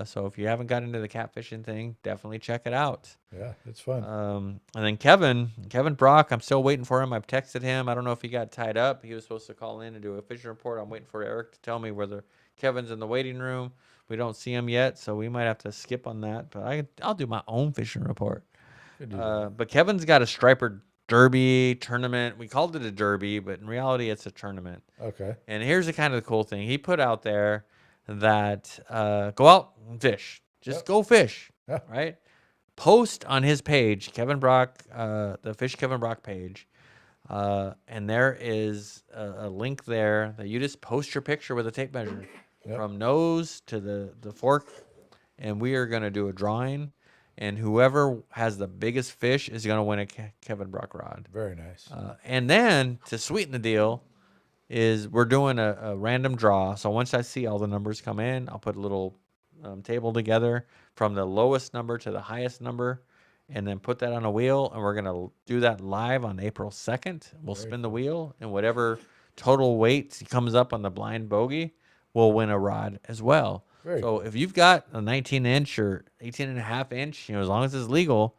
Speaker 4: So if you haven't got into the catfishing thing, definitely check it out.
Speaker 5: Yeah, it's fun.
Speaker 4: And then Kevin Brock, I'm still waiting for him. I've texted him. I don't know if he got tied up. He was supposed to call in and do a fishing report. I'm waiting for Eric to tell me whether Kevin's in the waiting room. We don't see him yet, so we might have to skip on that. But I'll do my own fishing report. But Kevin's got a striper derby tournament. We called it a derby, but in reality, it's a tournament.
Speaker 5: Okay.
Speaker 4: And here's the kind of cool thing he put out there that go out and fish. Just go fish,
Speaker 5: Yeah.
Speaker 4: right? Post on his page, Kevin Brock, the Fish Kevin Brock page. And there is a link there that you just post your picture with a tape measure from nose to the fork. And we are going to do a drawing. And whoever has the biggest fish is going to win a Kevin Brock rod.
Speaker 5: Very nice.
Speaker 4: And then to sweeten the deal is we're doing a random draw. So once I see all the numbers come in, I'll put a little table together from the lowest number to the highest number and then put that on a wheel. And we're going to do that live on April 2nd. We'll spin the wheel, and whatever total weight comes up on the blind bogey will win a rod as well. So if you've got a 19-inch or 18.5-inch, as long as it's legal,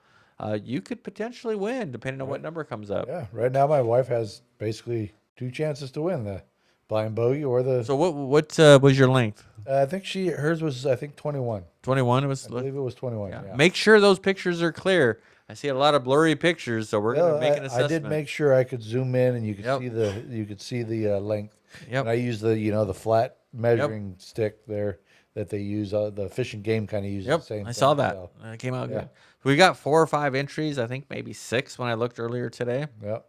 Speaker 4: you could potentially win depending on what number comes up.
Speaker 5: Yeah. Right now, my wife has basically 2 chances to win: the blind bogey or the.
Speaker 4: So what was your length?
Speaker 5: I think hers was 21.
Speaker 4: 21. It was.
Speaker 5: I believe it was 21.
Speaker 4: Yeah.
Speaker 5: Yeah.
Speaker 4: Make sure those pictures are clear. I see a lot of blurry pictures, so we're gonna make an assessment.
Speaker 5: I did make sure I could zoom in and you could see the length.
Speaker 4: Yep.
Speaker 5: And I used the flat measuring stick there that they use. The Fish and Game kind of uses the same.
Speaker 4: I saw that.
Speaker 5: So.
Speaker 4: It came out good. We got 4 or 5 entries. I think maybe 6 when I looked earlier today.
Speaker 5: Yep.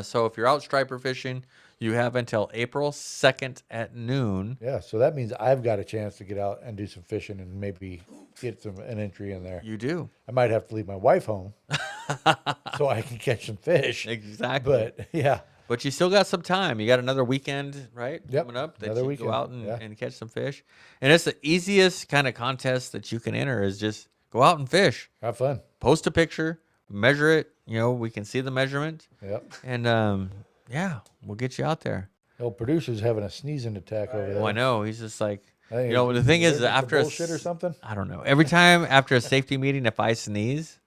Speaker 4: So if you're out striper fishing, you have until April 2nd at noon.
Speaker 5: Yeah, so that means I've got a chance to get out and do some fishing and maybe get an entry in there.
Speaker 4: You do.
Speaker 5: I might have to leave my wife home so I can catch some fish.
Speaker 4: Exactly.
Speaker 5: But yeah.
Speaker 4: But you still got some time. You got another weekend, right?
Speaker 5: Yep.
Speaker 4: Coming up that
Speaker 5: Another
Speaker 4: you can
Speaker 5: weekend.
Speaker 4: go out and catch some fish. And it's the easiest kind of contest that you can enter is just go out and fish.
Speaker 5: Have fun.
Speaker 4: Post a picture, measure it. We can see the measurement.
Speaker 5: Yep.
Speaker 4: And we'll get you out there.
Speaker 5: The old producer's having a sneezing attack over there.
Speaker 4: Oh, I know. He's just like,
Speaker 5: Hey,
Speaker 4: the thing is, after
Speaker 5: bullshit or something.
Speaker 4: I don't know. Every time after a safety meeting, if I sneeze,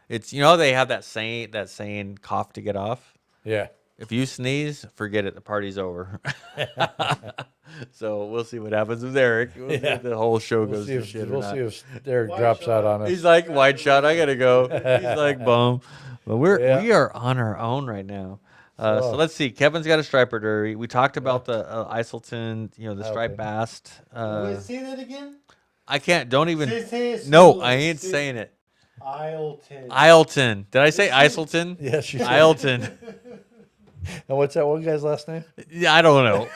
Speaker 4: it's they have that saying, cough to get off.
Speaker 5: Yeah.
Speaker 4: If you sneeze, forget it. The party's over. So we'll see what happens with Eric. We'll see if the whole show goes to shit or not.
Speaker 5: See if Derek drops out on us.
Speaker 4: He's like, wide shot. I gotta go. He's like, bum. But we are on our own right now. So let's see. Kevin's got a striper derby. We talked about the Isleton, the striped bass.
Speaker 7: Say that again?
Speaker 4: I can't. Don't even.
Speaker 7: Say it
Speaker 4: No,
Speaker 7: slowly.
Speaker 4: I ain't saying it.
Speaker 7: Isleton.
Speaker 4: Isleton. Did I say Isleton?
Speaker 5: Yes, you did.
Speaker 4: Isleton.
Speaker 5: And what's that one guy's last name?
Speaker 4: Yeah, I don't know.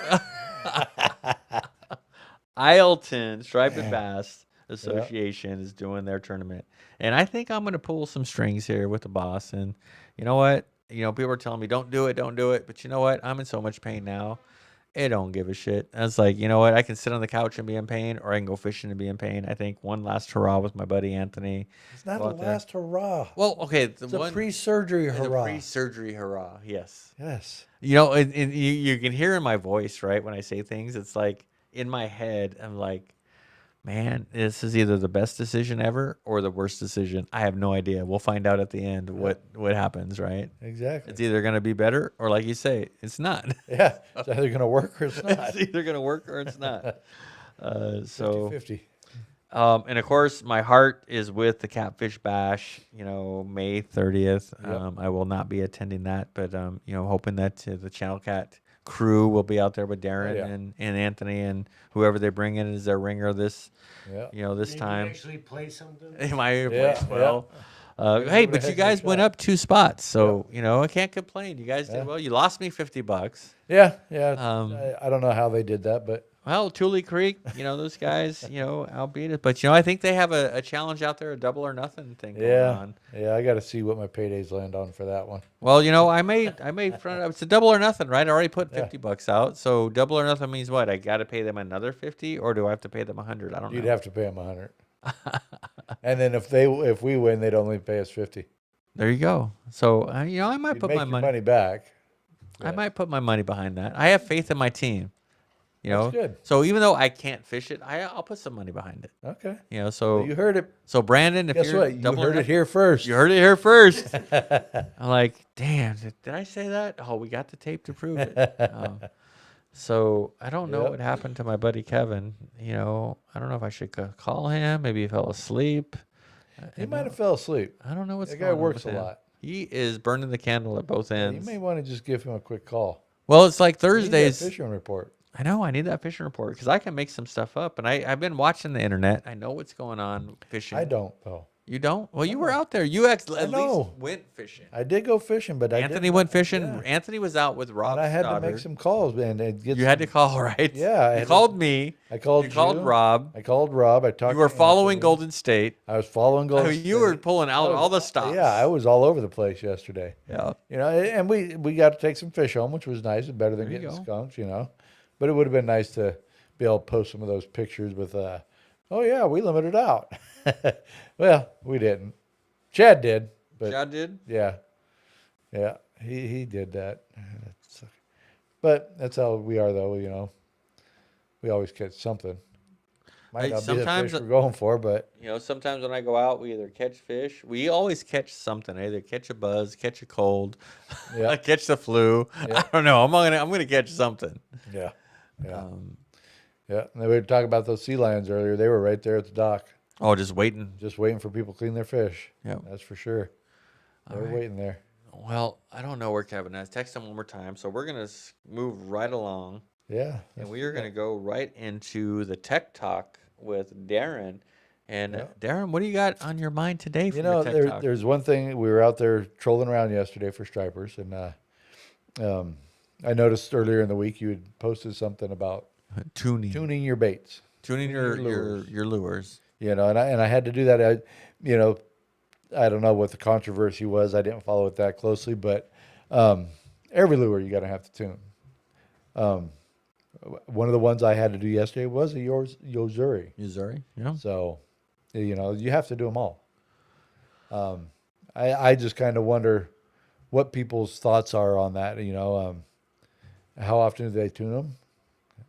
Speaker 4: Isleton Striped Bass Association is doing their tournament, and I think I'm going to pull some strings here with the boss. And you know what? People are telling me don't do it, but you know what? I'm in so much pain now. I don't give a shit. I was like, you know what? I can sit on the couch and be in pain, or I can go fishing and be in pain. I think one last hurrah with my buddy Anthony.
Speaker 5: It's not the last hurrah.
Speaker 4: Well, okay,
Speaker 5: It's a pre-surgery hurrah.
Speaker 4: The pre-surgery hurrah. Yes.
Speaker 5: Yes.
Speaker 4: And you can hear in my voice, right, when I say things, it's like in my head, I'm like, man, this is either the best decision ever or the worst decision. I have no idea. We'll find out at the end what happens, right?
Speaker 5: Exactly.
Speaker 4: It's either going to be better or, like you say, it's not.
Speaker 5: Yeah. It's either going to work or it's not.
Speaker 4: It's either going to work or it's not.
Speaker 5: 50-50.
Speaker 4: And of course, my heart is with the Catfish Bash, May 30th.
Speaker 5: Yep.
Speaker 4: I will not be attending that, but, hoping that the Channel Cat crew will be out there with Darren and Anthony and whoever they bring in as their ringer this
Speaker 7: Did
Speaker 4: time.
Speaker 7: You actually play something?
Speaker 4: Am I here to play well? Hey, but you guys went up 2 spots, so I can't complain. You guys did well. You lost me $50.
Speaker 5: Yeah. I don't know how they did that, but
Speaker 4: Well, Tule Creek, those guys, outbeat it. But, I think they have a challenge out there, a double or nothing thing going on.
Speaker 5: Yeah, I got to see what my paydays land on for that one.
Speaker 4: Well, I may front up. It's a double or nothing, right? I already put $50 out. So double or nothing means what? I got to pay them another 50, or do I have to pay them 100? I don't know.
Speaker 5: You'd have to pay them 100. And then if we win, they'd only pay us 50.
Speaker 4: There you go. So, I might
Speaker 5: You'd
Speaker 4: put
Speaker 5: make
Speaker 4: my
Speaker 5: your money back.
Speaker 4: I might put my money behind that. I have faith in my team.
Speaker 5: That's good.
Speaker 4: So even though I can't fish it, I'll put some money behind it.
Speaker 5: Okay.
Speaker 4: So
Speaker 5: Well, you heard it.
Speaker 4: So Brandon, if
Speaker 5: Guess
Speaker 4: you're
Speaker 5: what? You
Speaker 4: double or
Speaker 5: heard it
Speaker 4: nothing-
Speaker 5: here first.
Speaker 4: You heard it here first. I'm like, damn, did I say that? Oh, we got the tape to prove it. So I don't know what happened to my buddy Kevin. I don't know if I should call him. Maybe he fell asleep.
Speaker 5: He might have fell asleep.
Speaker 4: I don't know what's
Speaker 5: That
Speaker 4: going
Speaker 5: guy
Speaker 4: on
Speaker 5: works
Speaker 4: with
Speaker 5: a
Speaker 4: him.
Speaker 5: lot.
Speaker 4: He is burning the candle at both
Speaker 5: You
Speaker 4: ends.
Speaker 5: may want to just give him a quick call.
Speaker 4: Well, it's like
Speaker 5: You need that
Speaker 4: Thursdays.
Speaker 5: fishing report.
Speaker 4: I know I need that fishing report because I can make some stuff up, and I've been watching the internet. I know what's going on fishing.
Speaker 5: I don't though.
Speaker 4: You don't? Well, you were out there. You at least
Speaker 5: know.
Speaker 4: went fishing.
Speaker 5: I did go fishing, but
Speaker 4: Anthony went fishing. Anthony was out with Rob.
Speaker 5: And I had to
Speaker 4: Stoddard.
Speaker 5: make some calls, man.
Speaker 4: You had to call, right?
Speaker 5: Yeah, I
Speaker 4: You
Speaker 5: had
Speaker 4: called me.
Speaker 5: I called
Speaker 4: You called Rob.
Speaker 5: I called Rob. I talked.
Speaker 4: You were
Speaker 5: to
Speaker 4: following
Speaker 5: Anthony.
Speaker 4: Golden State.
Speaker 5: I was following Golden.
Speaker 4: You were
Speaker 5: State.
Speaker 4: pulling out all the stops.
Speaker 5: Yeah, I was all over the place yesterday.
Speaker 4: Yeah.
Speaker 5: You know, and we got to take some fish home, which was nice. It's better than
Speaker 4: There you
Speaker 5: getting
Speaker 4: go.
Speaker 5: skunks, you know. But it would have been nice to be able to post some of those pictures with, oh yeah, we limited out. Well, we didn't. Chad did, but
Speaker 4: Chad did.
Speaker 5: yeah, he did that. But that's how we are, though. You know, we always catch something. Might
Speaker 4: Hey,
Speaker 5: not be the
Speaker 4: sometimes
Speaker 5: fish we're going for, but
Speaker 4: You know, sometimes when I go out, we either catch fish. We always catch something. Either catch a buzz, catch a cold,
Speaker 5: Yeah.
Speaker 4: catch the flu.
Speaker 5: Yeah.
Speaker 4: I don't know. I'm gonna catch something.
Speaker 5: yeah.
Speaker 4: Um,
Speaker 5: And then we were talking about those sea lions earlier. They were right there at the dock,
Speaker 4: oh, just waiting.
Speaker 5: just waiting for people to clean their fish.
Speaker 4: Yep.
Speaker 5: That's for sure. They're waiting there.
Speaker 4: Well, I don't know where Kevin is. Text him one more time. So we're gonna move right along,
Speaker 5: Yeah.
Speaker 4: and we are gonna go right into the tech talk with Darren. And
Speaker 5: Yeah.
Speaker 4: Darren, what do you got on your mind today? From
Speaker 5: You know,
Speaker 4: the tech talk?
Speaker 5: there's one thing. We were out there trolling around yesterday for stripers, and I noticed earlier in the week you had posted something about
Speaker 4: tuning
Speaker 5: tuning your baits.
Speaker 4: your
Speaker 5: lures.
Speaker 4: your lures.
Speaker 5: You know, and I had to do that. I don't know what the controversy was. I didn't follow it that closely, but every lure you got to have to tune. One of the ones I had to do yesterday was a Yozuri.
Speaker 4: Missouri. Yeah.
Speaker 5: So, you know, you have to do them all. I just kind of wonder what people's thoughts are on that. You know, how often do they tune them?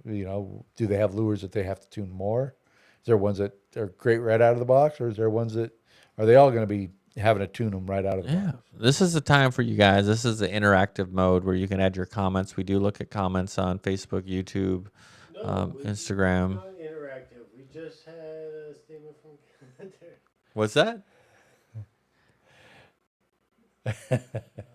Speaker 5: You know, do they have lures that they have to tune more? Is there ones that are great right out of the box, or is there ones that are they all going to be having to tune them right out of the
Speaker 4: Yeah,
Speaker 5: box?
Speaker 4: this is the time for you guys. This is the interactive mode where you can add your comments. We do look at comments on Facebook, YouTube, Instagram.
Speaker 7: Not interactive. We just had a statement from
Speaker 4: What's that? I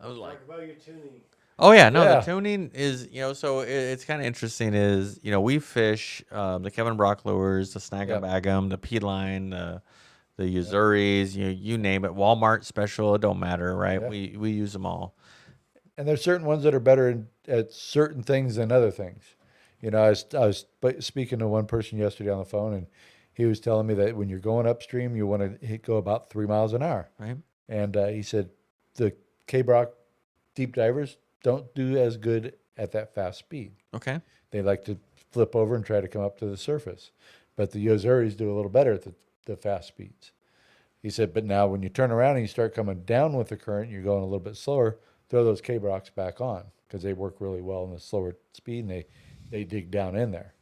Speaker 4: was like,
Speaker 7: Talk about your tuning.
Speaker 4: oh yeah, no,
Speaker 5: Yeah.
Speaker 4: the tuning is, you know, so it's kind of interesting is, you know, we fish the Kevin Brock lures, the Snag 'em
Speaker 5: Yep.
Speaker 4: Bag 'em, the P-line, the Uzuris, you name it, Walmart special, it don't matter, right?
Speaker 5: Yeah.
Speaker 4: We use them all.
Speaker 5: And there's certain ones that are better at certain things than other things. You know, I was speaking to one person yesterday on the phone, and he was telling me that when you're going upstream, you want to go about 3 miles an hour.
Speaker 4: Right.
Speaker 5: And he said the K-Brock deep divers don't do as good at that fast speed.
Speaker 4: Okay.
Speaker 5: They like to flip over and try to come up to the surface. But the Yozuris do a little better at the fast speeds. He said, but now when you turn around and you start coming down with the current, you're going a little bit slower, throw those K-Brocks back on because they work really well in the slower speed, and they dig down in there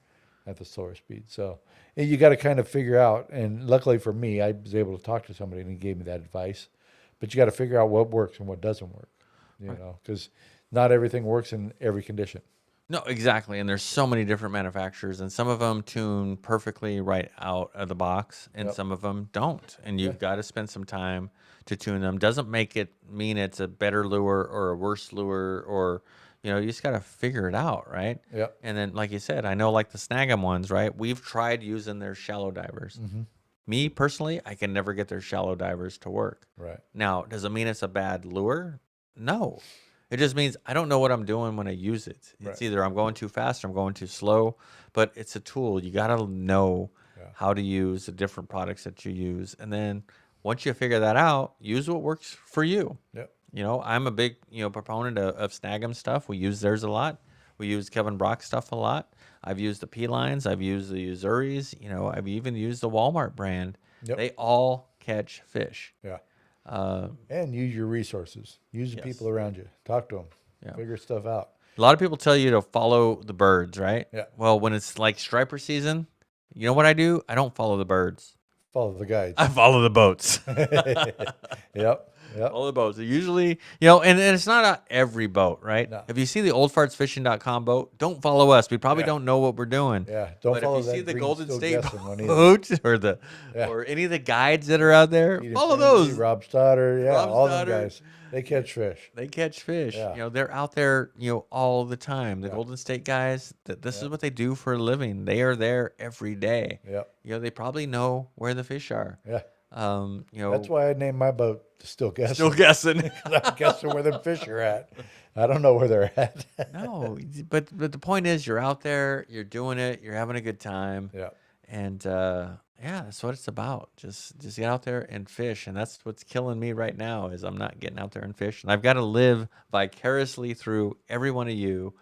Speaker 5: at the slower speed. So you got to kind of figure out, and luckily for me, I was able to talk to somebody and he gave me that advice. But you got to figure out what works and what doesn't work, you know, because not everything works in every condition.
Speaker 4: No, exactly. And there's so many different manufacturers, and some of them tune perfectly right out of the box, and
Speaker 5: Yep.
Speaker 4: some of them don't. And you've got to spend some time to tune them. Doesn't make it mean it's a better lure or a worse lure, or, you know, you just got to figure it out, right?
Speaker 5: Yep.
Speaker 4: And then, like you said, I know like the Snag 'em ones, right? We've tried using their shallow divers. Me personally, I can never get their shallow divers to work.
Speaker 5: Right.
Speaker 4: Now, does it mean it's a bad lure? No. It just means I don't know what I'm doing when I use it. It's
Speaker 5: Right.
Speaker 4: either I'm going too fast or I'm going too slow, but it's a tool. You got to know how to use the different products that you use. And then once you figure that out, use what works for you.
Speaker 5: Yep.
Speaker 4: You know, I'm a big, proponent of Snag 'em stuff. We use theirs a lot. We use Kevin Brock stuff a lot. I've used the P-lines. I've used the Uzuris. You know, I've even used the Walmart brand.
Speaker 5: Yep.
Speaker 4: They all catch fish.
Speaker 5: Yeah.
Speaker 4: Uh,
Speaker 5: And use your resources. Use the
Speaker 4: Yes.
Speaker 5: people around you. Talk to them.
Speaker 4: Yeah.
Speaker 5: Figure stuff out.
Speaker 4: A lot of people tell you to follow the birds, right?
Speaker 5: Yeah.
Speaker 4: Well, when it's like striper season, you know what I do? I don't follow the birds.
Speaker 5: Follow the guides.
Speaker 4: I follow the boats.
Speaker 5: Yep. Yep.
Speaker 4: Follow the boats. Usually, and it's not every boat, right?
Speaker 5: No.
Speaker 4: If you see the oldfartsfishing.com boat, don't follow us. We probably
Speaker 5: Yeah.
Speaker 4: don't know what we're doing.
Speaker 5: Yeah, don't
Speaker 4: But
Speaker 5: follow
Speaker 4: if you
Speaker 5: that
Speaker 4: see the
Speaker 5: green
Speaker 4: Golden
Speaker 5: still
Speaker 4: State
Speaker 5: guessing one either.
Speaker 4: boat
Speaker 5: Yeah.
Speaker 4: or any of the guides that are out there,
Speaker 5: Eden
Speaker 4: follow
Speaker 5: Kennedy,
Speaker 4: those.
Speaker 5: Rob Stoddard, yeah,
Speaker 4: Rob
Speaker 5: all
Speaker 4: Stoddard.
Speaker 5: them guys. They catch fish.
Speaker 4: They catch fish.
Speaker 5: Yeah.
Speaker 4: They're out there, all the time. The
Speaker 5: Yeah.
Speaker 4: Golden State guys, this
Speaker 5: Yeah.
Speaker 4: is what they do for a living. They are there every day.
Speaker 5: Yep.
Speaker 4: They probably know where the fish are.
Speaker 5: Yeah.
Speaker 4: That's
Speaker 5: That's why I named my boat Still Guessing.
Speaker 4: still guessing.
Speaker 5: I'm guessing where the fish are at. I don't know where they're at.
Speaker 4: No, but the point is, you're out there, you're doing it, you're having a good time,
Speaker 5: Yeah.
Speaker 4: and that's what it's about. Just get out there and fish, and that's what's killing me right now is I'm not getting out there and fish, and I've got to live vicariously through every one of you.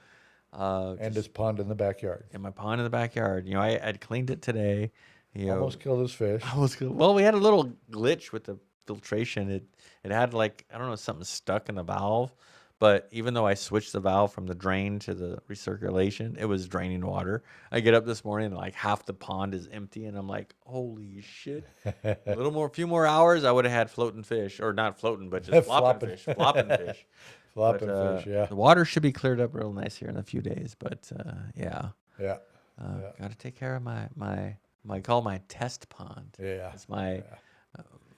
Speaker 5: And this pond in the backyard.
Speaker 4: In my pond in the backyard, I'd cleaned it today.
Speaker 5: Almost killed his fish.
Speaker 4: Well, we had a little glitch with the filtration. It had I don't know, something stuck in the valve. But even though I switched the valve from the drain to the recirculation, it was draining water. I get up this morning and half the pond is empty, and I'm like, holy shit! A few more hours, I would have had floating fish, or not floating, but just flopping fish.
Speaker 5: Flopping
Speaker 4: But,
Speaker 5: fish, yeah.
Speaker 4: The water should be cleared up real nice here in a few days. But
Speaker 5: Yeah.
Speaker 4: got to take care of my test pond.
Speaker 5: Yeah.
Speaker 4: It's my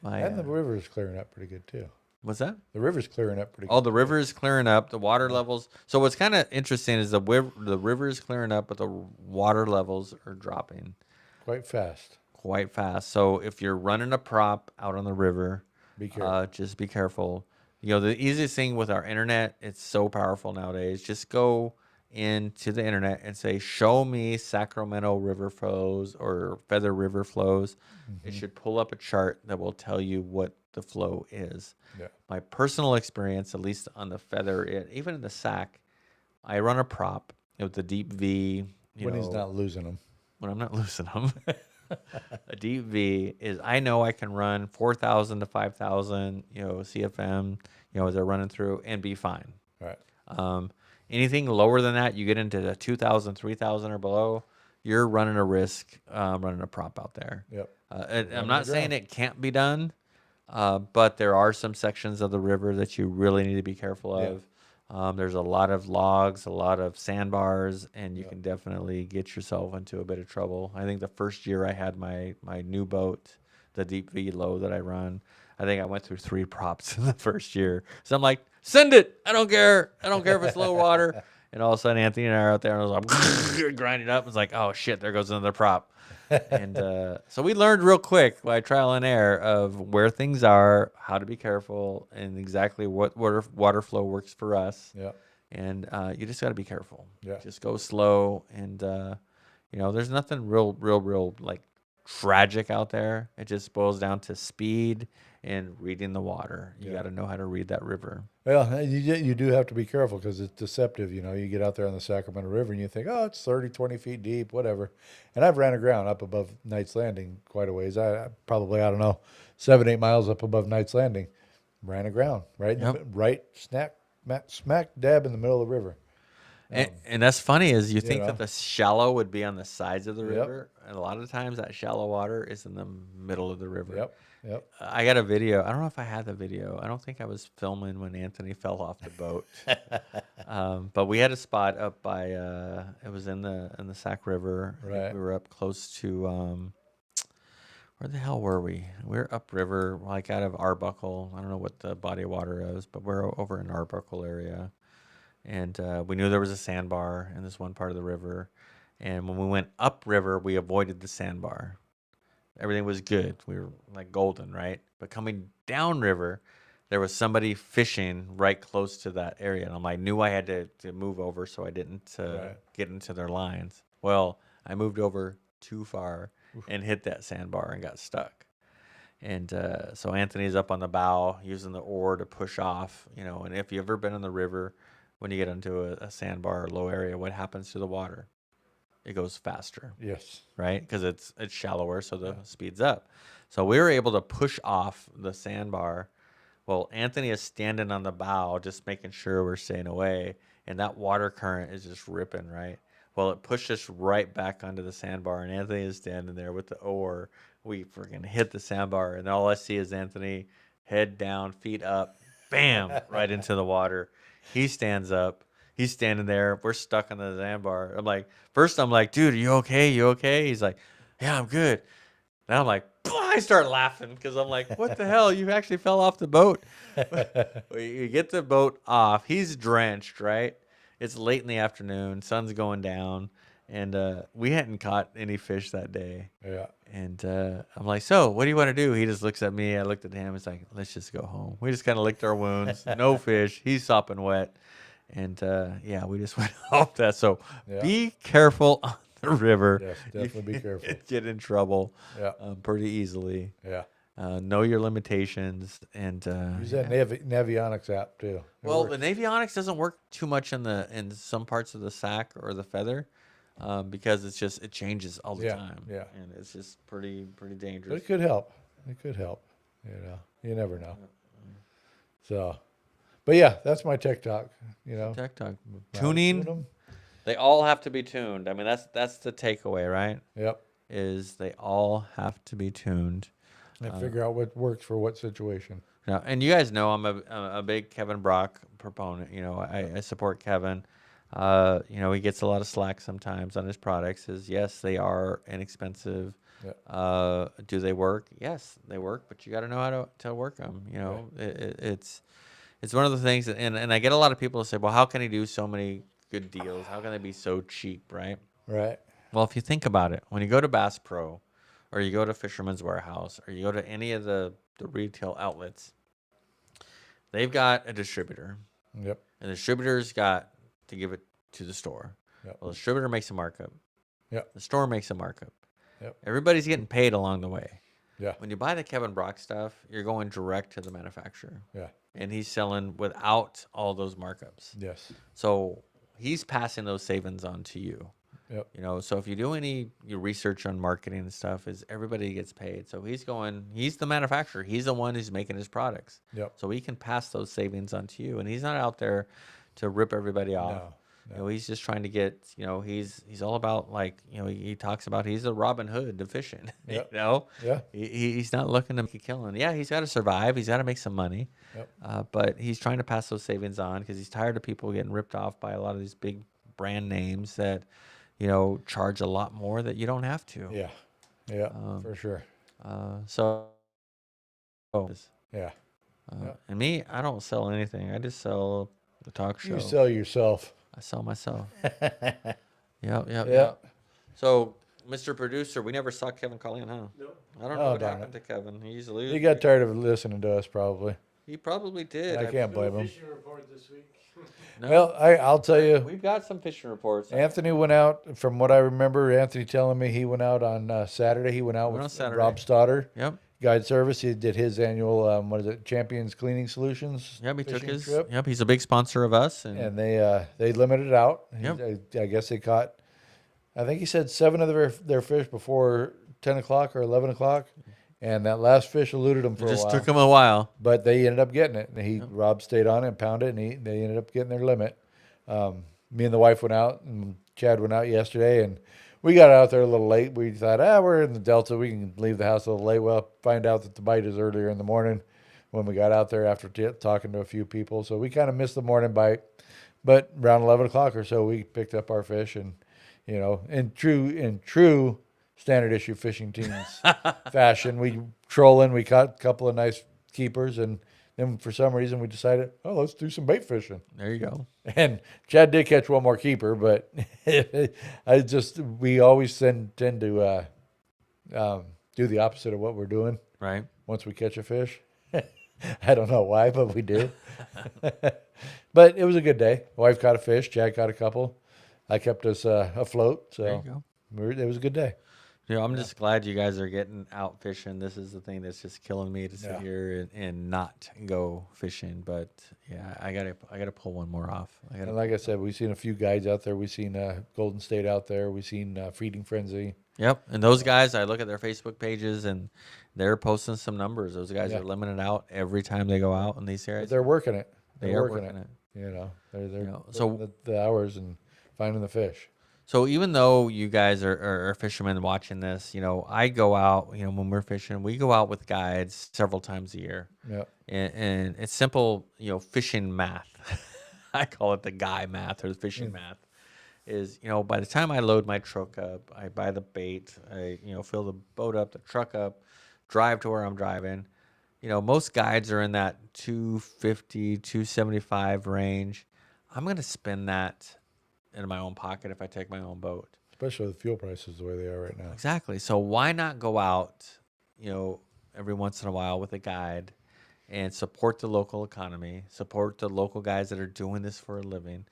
Speaker 5: And the river is clearing up pretty good too.
Speaker 4: what's that?
Speaker 5: The river's clearing up pretty good.
Speaker 4: Oh, the river is clearing up. The water levels. So what's kind of interesting is the river is clearing up, but the water levels are dropping
Speaker 5: Quite fast.
Speaker 4: quite fast. So if you're running a prop out on the river,
Speaker 5: Be careful.
Speaker 4: just be careful. The easiest thing with our internet, it's so powerful nowadays. Just go into the internet and say, show me Sacramento river flows or Feather River flows. It should pull up a chart that will tell you what the flow is.
Speaker 5: Yeah.
Speaker 4: My personal experience, at least on the Feather, even in the Sac, I run a prop with the deep V.
Speaker 5: When he's not losing them.
Speaker 4: When I'm not losing them. A deep V is, I know I can run 4,000 to 5,000, CFM, as they're running through and be fine.
Speaker 5: Right.
Speaker 4: Anything lower than that, you get into the 2,000, 3,000 or below, you're running a risk running a prop out there.
Speaker 5: Yep.
Speaker 4: I'm not saying it can't be done, but there are some sections of the river that you really need to be careful of. There's a lot of logs, a lot of sandbars, and you can definitely get yourself into a bit of trouble. I think the first year I had my new boat, the Deep V Low that I run, I think I went through 3 props in the first year. So I'm like, send it. I don't care. I don't care if it's low water. And all of a sudden, Anthony and I are out there, and I was like, grinding up. It's like, oh, shit, there goes another prop. And so we learned real quick by trial and error of where things are, how to be careful, and exactly what water flow works for us.
Speaker 5: Yeah.
Speaker 4: And you just got to be careful.
Speaker 5: Yeah.
Speaker 4: Just go slow. And, there's nothing real tragic out there. It just boils down to speed and reading the water. You got to know how to read that river.
Speaker 5: Well, you do have to be careful because it's deceptive. You get out there on the Sacramento River and you think, oh, it's 30, 20 feet deep, whatever. And I've ran aground up above Knight's Landing quite a ways. I probably, 7, 8 miles up above Knight's Landing. Ran aground, right? Right smack dab in the middle of the river.
Speaker 4: And that's funny is you think
Speaker 5: know.
Speaker 4: that the shallow would be on the sides of the
Speaker 5: Yep.
Speaker 4: river. And a lot of times that shallow water is in the middle of the river.
Speaker 5: Yep.
Speaker 4: I got a video. I don't know if I had the video. I don't think I was filming when Anthony fell off the boat. But we had a spot up by it was in the Sac River. I think
Speaker 5: Right.
Speaker 4: we were up close to where the hell were we? We were upriver, like out of Arbuckle. I don't know what the body of water is, but we're over in Arbuckle area. And we knew there was a sandbar in this one part of the river. And when we went upriver, we avoided the sandbar. Everything was good. We were like golden, right? But coming downriver, there was somebody fishing right close to that area. And I knew I had to move over so I didn't get into their lines. Well, I moved over too far and hit that sandbar and got stuck. And so Anthony's up on the bow using the oar to push off, and if you've ever been on the river, when you get into a sandbar or low area, what happens to the water? It goes faster.
Speaker 5: Yes.
Speaker 4: Right? Because it's shallower, so the speed's up. So we were able to push off the sandbar. Well, Anthony is standing on the bow, just making sure we're staying away, and that water current is just ripping, right? Well, it pushed us right back onto the sandbar, and Anthony is standing there with the oar. We freaking hit the sandbar, and all I see is Anthony head down, feet up, bam, right into the water. He stands up. He's standing there. We're stuck on the sandbar. I'm like, dude, are you okay? You okay? He's like, yeah, I'm good. Now I'm like, I start laughing because I'm like, what the hell? You actually fell off the boat. You get the boat off. He's drenched, right? It's late in the afternoon. Sun's going down. And we hadn't caught any fish that day.
Speaker 5: Yeah.
Speaker 4: And I'm like, so what do you want to do? He just looks at me. I looked at him. It's like, let's just go home. We just kind of licked our wounds. No fish. He's sopping wet. And yeah, we just went off that. So be careful on the river.
Speaker 5: Yes, definitely be careful.
Speaker 4: Get in trouble
Speaker 5: Yeah.
Speaker 4: pretty easily.
Speaker 5: Yeah.
Speaker 4: Know your limitations. And
Speaker 5: Use that Navionics app too. It
Speaker 4: well,
Speaker 5: works.
Speaker 4: the Navionics doesn't work too much in some parts of the sack or the feather. Because it changes all the time.
Speaker 5: Yeah.
Speaker 4: And it's just pretty
Speaker 5: But
Speaker 4: dangerous.
Speaker 5: it could help. It could help. You never know. So, but yeah, that's my tech talk.
Speaker 4: Tech talk.
Speaker 5: Tune
Speaker 4: Tuning.
Speaker 5: 'em.
Speaker 4: They all have to be tuned. I mean, that's the takeaway, right?
Speaker 5: Yep.
Speaker 4: Is they all have to be tuned.
Speaker 5: And figure out what works for what situation.
Speaker 4: Now, and you guys know I'm a big Kevin Brock proponent. I support Kevin. He gets a lot of slack sometimes on his products. Yes, they are inexpensive.
Speaker 5: Yeah.
Speaker 4: Do they work? Yes, they work, but you got to know how to work them. It's one of the things, and I get a lot of people to say, well, how can he do so many good deals? How can they be so cheap, right?
Speaker 5: Right.
Speaker 4: Well, if you think about it, when you go to Bass Pro, or you go to Fisherman's Warehouse, or you go to any of the retail outlets, they've got a distributor.
Speaker 5: Yep.
Speaker 4: And the distributor's got to give it to the store.
Speaker 5: Yep.
Speaker 4: Well, the distributor makes a markup.
Speaker 5: Yep.
Speaker 4: The store makes a markup.
Speaker 5: Yep.
Speaker 4: Everybody's getting paid along the way.
Speaker 5: Yeah.
Speaker 4: When you buy the Kevin Brock stuff, you're going direct to the manufacturer.
Speaker 5: Yeah.
Speaker 4: And he's selling without all those markups.
Speaker 5: Yes.
Speaker 4: So he's passing those savings on to you.
Speaker 5: Yep.
Speaker 4: So if you do your research on marketing and stuff, is everybody gets paid. So he's the manufacturer. He's the one who's making his products.
Speaker 5: Yep.
Speaker 4: So he can pass those savings on to you. And he's not out there to rip everybody off.
Speaker 5: No.
Speaker 4: He's just trying to get, he's all about he talks about he's a Robin Hood to fishing.
Speaker 5: Yep.
Speaker 4: Yeah. He's not looking to make a killing. Yeah, he's got to survive. He's got to make some money.
Speaker 5: Yep.
Speaker 4: But he's trying to pass those savings on because he's tired of people getting ripped off by a lot of these big brand names that, charge a lot more that you don't have to.
Speaker 5: Yeah. Yeah. For sure. Yeah.
Speaker 4: And me, I don't sell anything. I just sell the talk show.
Speaker 5: You sell yourself.
Speaker 4: I sell myself. Yep. So, Mr. Producer, we never saw Kevin call in, huh?
Speaker 7: Nope.
Speaker 4: I don't know
Speaker 5: Oh,
Speaker 4: what
Speaker 5: darn
Speaker 4: happened to Kevin. He's losing.
Speaker 5: He got tired of listening to us, probably.
Speaker 4: He probably did.
Speaker 5: I can't blame
Speaker 7: No
Speaker 5: him.
Speaker 7: fishing report this week.
Speaker 4: No,
Speaker 5: Well, I'll tell you,
Speaker 4: we've got some fishing reports.
Speaker 5: Anthony went out. From what I remember, Anthony telling me he went out on Saturday. He went out
Speaker 4: Went on
Speaker 5: with
Speaker 4: Saturday.
Speaker 5: Rob Stoddard,
Speaker 4: Yep.
Speaker 5: Guide Service. He did his annual, Champions Cleaning Solutions.
Speaker 4: Yep. He took
Speaker 5: fishing
Speaker 4: his.
Speaker 5: trip.
Speaker 4: Yep. He's a big sponsor of us,
Speaker 5: And they limited it out.
Speaker 4: Yep.
Speaker 5: I guess they caught, I think he said 7 of their fish before 10 o'clock or 11 o'clock. And that last fish eluded them for
Speaker 4: it
Speaker 5: a
Speaker 4: just
Speaker 5: while.
Speaker 4: took him a while.
Speaker 5: But they ended up getting it. And Rob stayed on it and pounded it, and they ended up getting their limit. Me and the wife went out, and Chad went out yesterday, and we got out there a little late. We thought, we're in the Delta. We can leave the house a little late. Well, find out that the bite is earlier in the morning when we got out there after talking to a few people. So we kind of missed the morning bite. But around 11 o'clock or so, we picked up our fish. And, in true standard issue fishing teams fashion, we caught a couple of nice keepers. And then for some reason, we decided, let's do some bait fishing.
Speaker 4: There you go.
Speaker 5: And Chad did catch one more keeper, but we always tend to do the opposite of what we're doing
Speaker 4: Right.
Speaker 5: once we catch a fish. I don't know why, but we do. But it was a good day. Wife caught a fish. Chad caught a couple. I kept us afloat.
Speaker 4: There you
Speaker 5: So
Speaker 4: go.
Speaker 5: it was a good day.
Speaker 4: I'm just glad you guys are getting out fishing. This is the thing that's just killing me to sit here and not go fishing. But yeah, I gotta pull one more off.
Speaker 5: And like I said, we've seen a few guides out there. We've seen Golden State out there. We've seen Feeding Frenzy.
Speaker 4: Yep, and those guys, I look at their Facebook pages and they're posting some numbers. Those guys are limiting out every time they go out in these
Speaker 5: But
Speaker 4: areas.
Speaker 5: they're working it.
Speaker 4: They are working it.
Speaker 5: They're
Speaker 4: So-
Speaker 5: the hours and finding the fish.
Speaker 4: So even though you guys are fishermen watching this, I go out, when we're fishing, we go out with guides several times a year.
Speaker 5: Yeah.
Speaker 4: And it's simple, fishing math. I call it the guy math or the fishing math. Is, by the time I load my truck up, I buy the bait, I, fill the boat up, the truck up, drive to where I'm driving. Most guides are in that 250, 275 range. I'm going to spend that in my own pocket if I take my own boat.
Speaker 5: Especially with fuel prices the way they are right now.
Speaker 4: Exactly. So why not go out, every once in a while with a guide and support the local economy, support the local guys that are doing this for a living,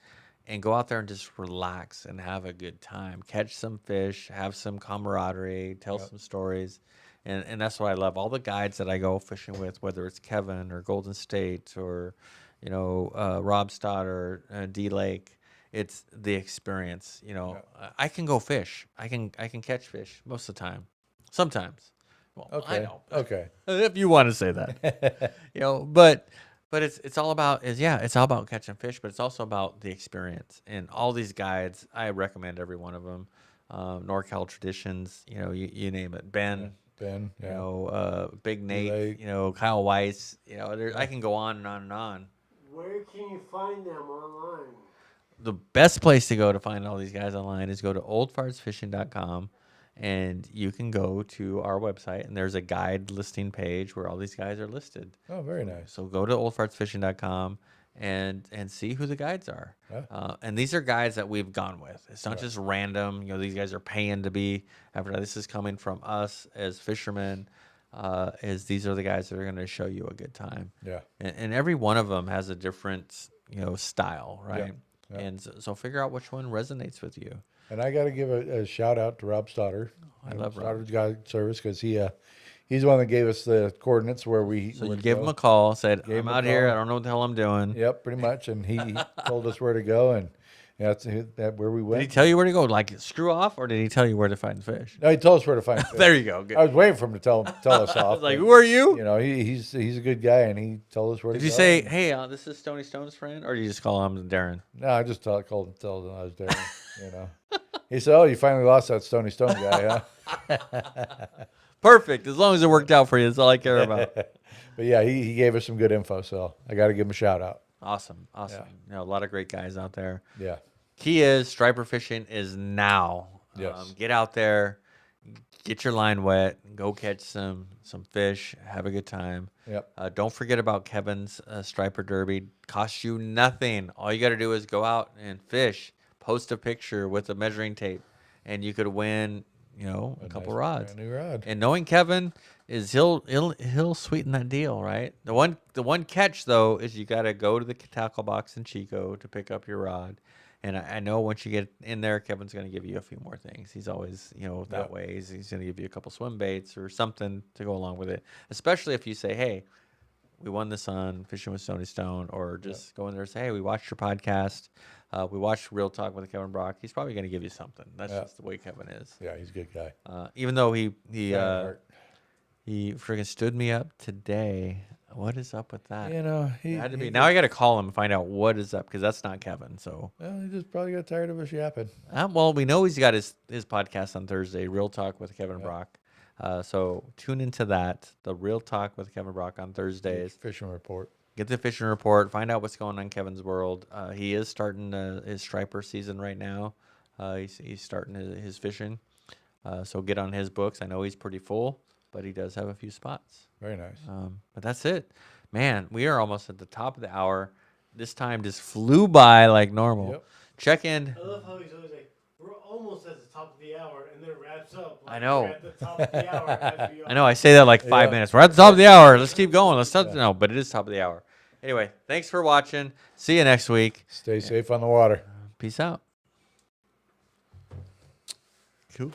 Speaker 4: and go out there and just relax and have a good time. Catch some fish, have some camaraderie, tell some stories. And that's what I love. All the guides that I go fishing with, whether it's Kevin or Golden State or, Rob Stoddard, D Lake, it's the experience. I can go fish. I can catch fish most of the time. Sometimes. Well,
Speaker 5: Okay.
Speaker 4: I know.
Speaker 5: Okay.
Speaker 4: If you want to say that. But it's all about it's all about catching fish, but it's also about the experience. And all these guides, I recommend every one of them. NorCal Traditions, you name it. Ben, Big Nate,
Speaker 5: Lake.
Speaker 4: Kyle Weiss, I can go on and on and on.
Speaker 7: Where can you find them online?
Speaker 4: The best place to go to find all these guys online is go to oldfartsfishing.com, and you can go to our website, and there's a guide listing page where all these guys are listed.
Speaker 5: Oh, very nice.
Speaker 4: So go to oldfartsfishing.com and see who the guides are.
Speaker 5: Yeah.
Speaker 4: And these are guides that we've gone with. It's not just random. These guys are paying to be. This is coming from us as fishermen. As these are the guys that are going to show you a good time.
Speaker 5: Yeah.
Speaker 4: And every one of them has a different style, right?
Speaker 5: Yeah.
Speaker 4: And so figure out which one resonates with you.
Speaker 5: And I got to give a shout out to Rob Stoddard.
Speaker 4: I love Rob.
Speaker 5: Stoddard's Guide Service because he's the one that gave us the coordinates where we.
Speaker 4: So you gave him a call, said,
Speaker 5: Gave
Speaker 4: I'm
Speaker 5: him a
Speaker 4: out here.
Speaker 5: call.
Speaker 4: I don't know what the hell I'm doing.
Speaker 5: Yep, pretty much. And he told us where to go, and that's where we
Speaker 4: Did
Speaker 5: went.
Speaker 4: he tell you where to go? Like screw off, or did he tell you where to find fish?
Speaker 5: No, he told us where to find fish.
Speaker 4: There you go. Good.
Speaker 5: I was waiting for him to tell us
Speaker 4: I
Speaker 5: off.
Speaker 4: was like,
Speaker 5: but,
Speaker 4: who are you?
Speaker 5: he's a good guy, and he told us where
Speaker 4: Did
Speaker 5: to
Speaker 4: you
Speaker 5: go.
Speaker 4: say, hey, this is Stoney Stone's friend, or did you just call him Darren?
Speaker 5: No, I just told him I was there. He said, "Oh, you finally lost that Stoney Stone guy, huh?"
Speaker 4: Perfect. As long as it worked out for you, that's all I care about.
Speaker 5: But yeah, he gave us some good info, so I got to give him a shout out.
Speaker 4: Awesome. A lot of great guys out there.
Speaker 5: Yeah.
Speaker 4: Key is striper fishing is now.
Speaker 5: Yes.
Speaker 4: Get out there, get your line wet, go catch some fish, have a good time.
Speaker 5: Yep.
Speaker 4: Don't forget about Kevin's striper derby. Costs you nothing. All you got to do is go out and fish. Post a picture with a measuring tape, and you could win, a couple rods.
Speaker 5: Brand new rod.
Speaker 4: And knowing Kevin is he'll sweeten that deal, right? The one catch though is you got to go to the tackle box in Chico to pick up your rod. And I know once you get in there, Kevin's going to give you a few more things. He's always, that way. He's going to give you a couple swim baits or something to go along with it. Especially if you say, hey, we won this on Fishing with Stoney Stone, or just go in there and say, hey, we watched your podcast. We watched Real Talk with Kevin Brock. He's probably going to give you something. That's just the way Kevin is.
Speaker 5: Yeah, he's a good guy.
Speaker 4: Even though he
Speaker 5: Heart.
Speaker 4: freaking stood me up today. What is up with that?
Speaker 5: He
Speaker 4: It had to be. Now I got to call him and find out what is up, because that's not Kevin. So
Speaker 5: Well, he just probably got tired of us yapping.
Speaker 4: well, we know he's got his podcast on Thursday, Real Talk with Kevin Brock. So tune into that, the Real Talk with Kevin Brock on Thursdays.
Speaker 5: Fishing report.
Speaker 4: Get the fishing report. Find out what's going on in Kevin's world. He is starting his striper season right now. He's starting his fishing. So get on his books. I know he's pretty full, but he does have a few spots.
Speaker 5: Very nice.
Speaker 4: But that's it. Man, we are almost at the top of the hour. This time just flew by like normal.
Speaker 5: Yep.
Speaker 4: Check in.
Speaker 7: I love how he's always like, we're almost at the top of the hour, and then it wraps up. Like
Speaker 4: I know.
Speaker 7: We're at the top of the hour as we
Speaker 4: I know. I say that like 5 minutes. We're at the top of the hour. Let's keep going. No, but it is top of the hour. Anyway, thanks for watching. See you next week.
Speaker 5: Stay safe on the water.
Speaker 4: Peace out. Cool.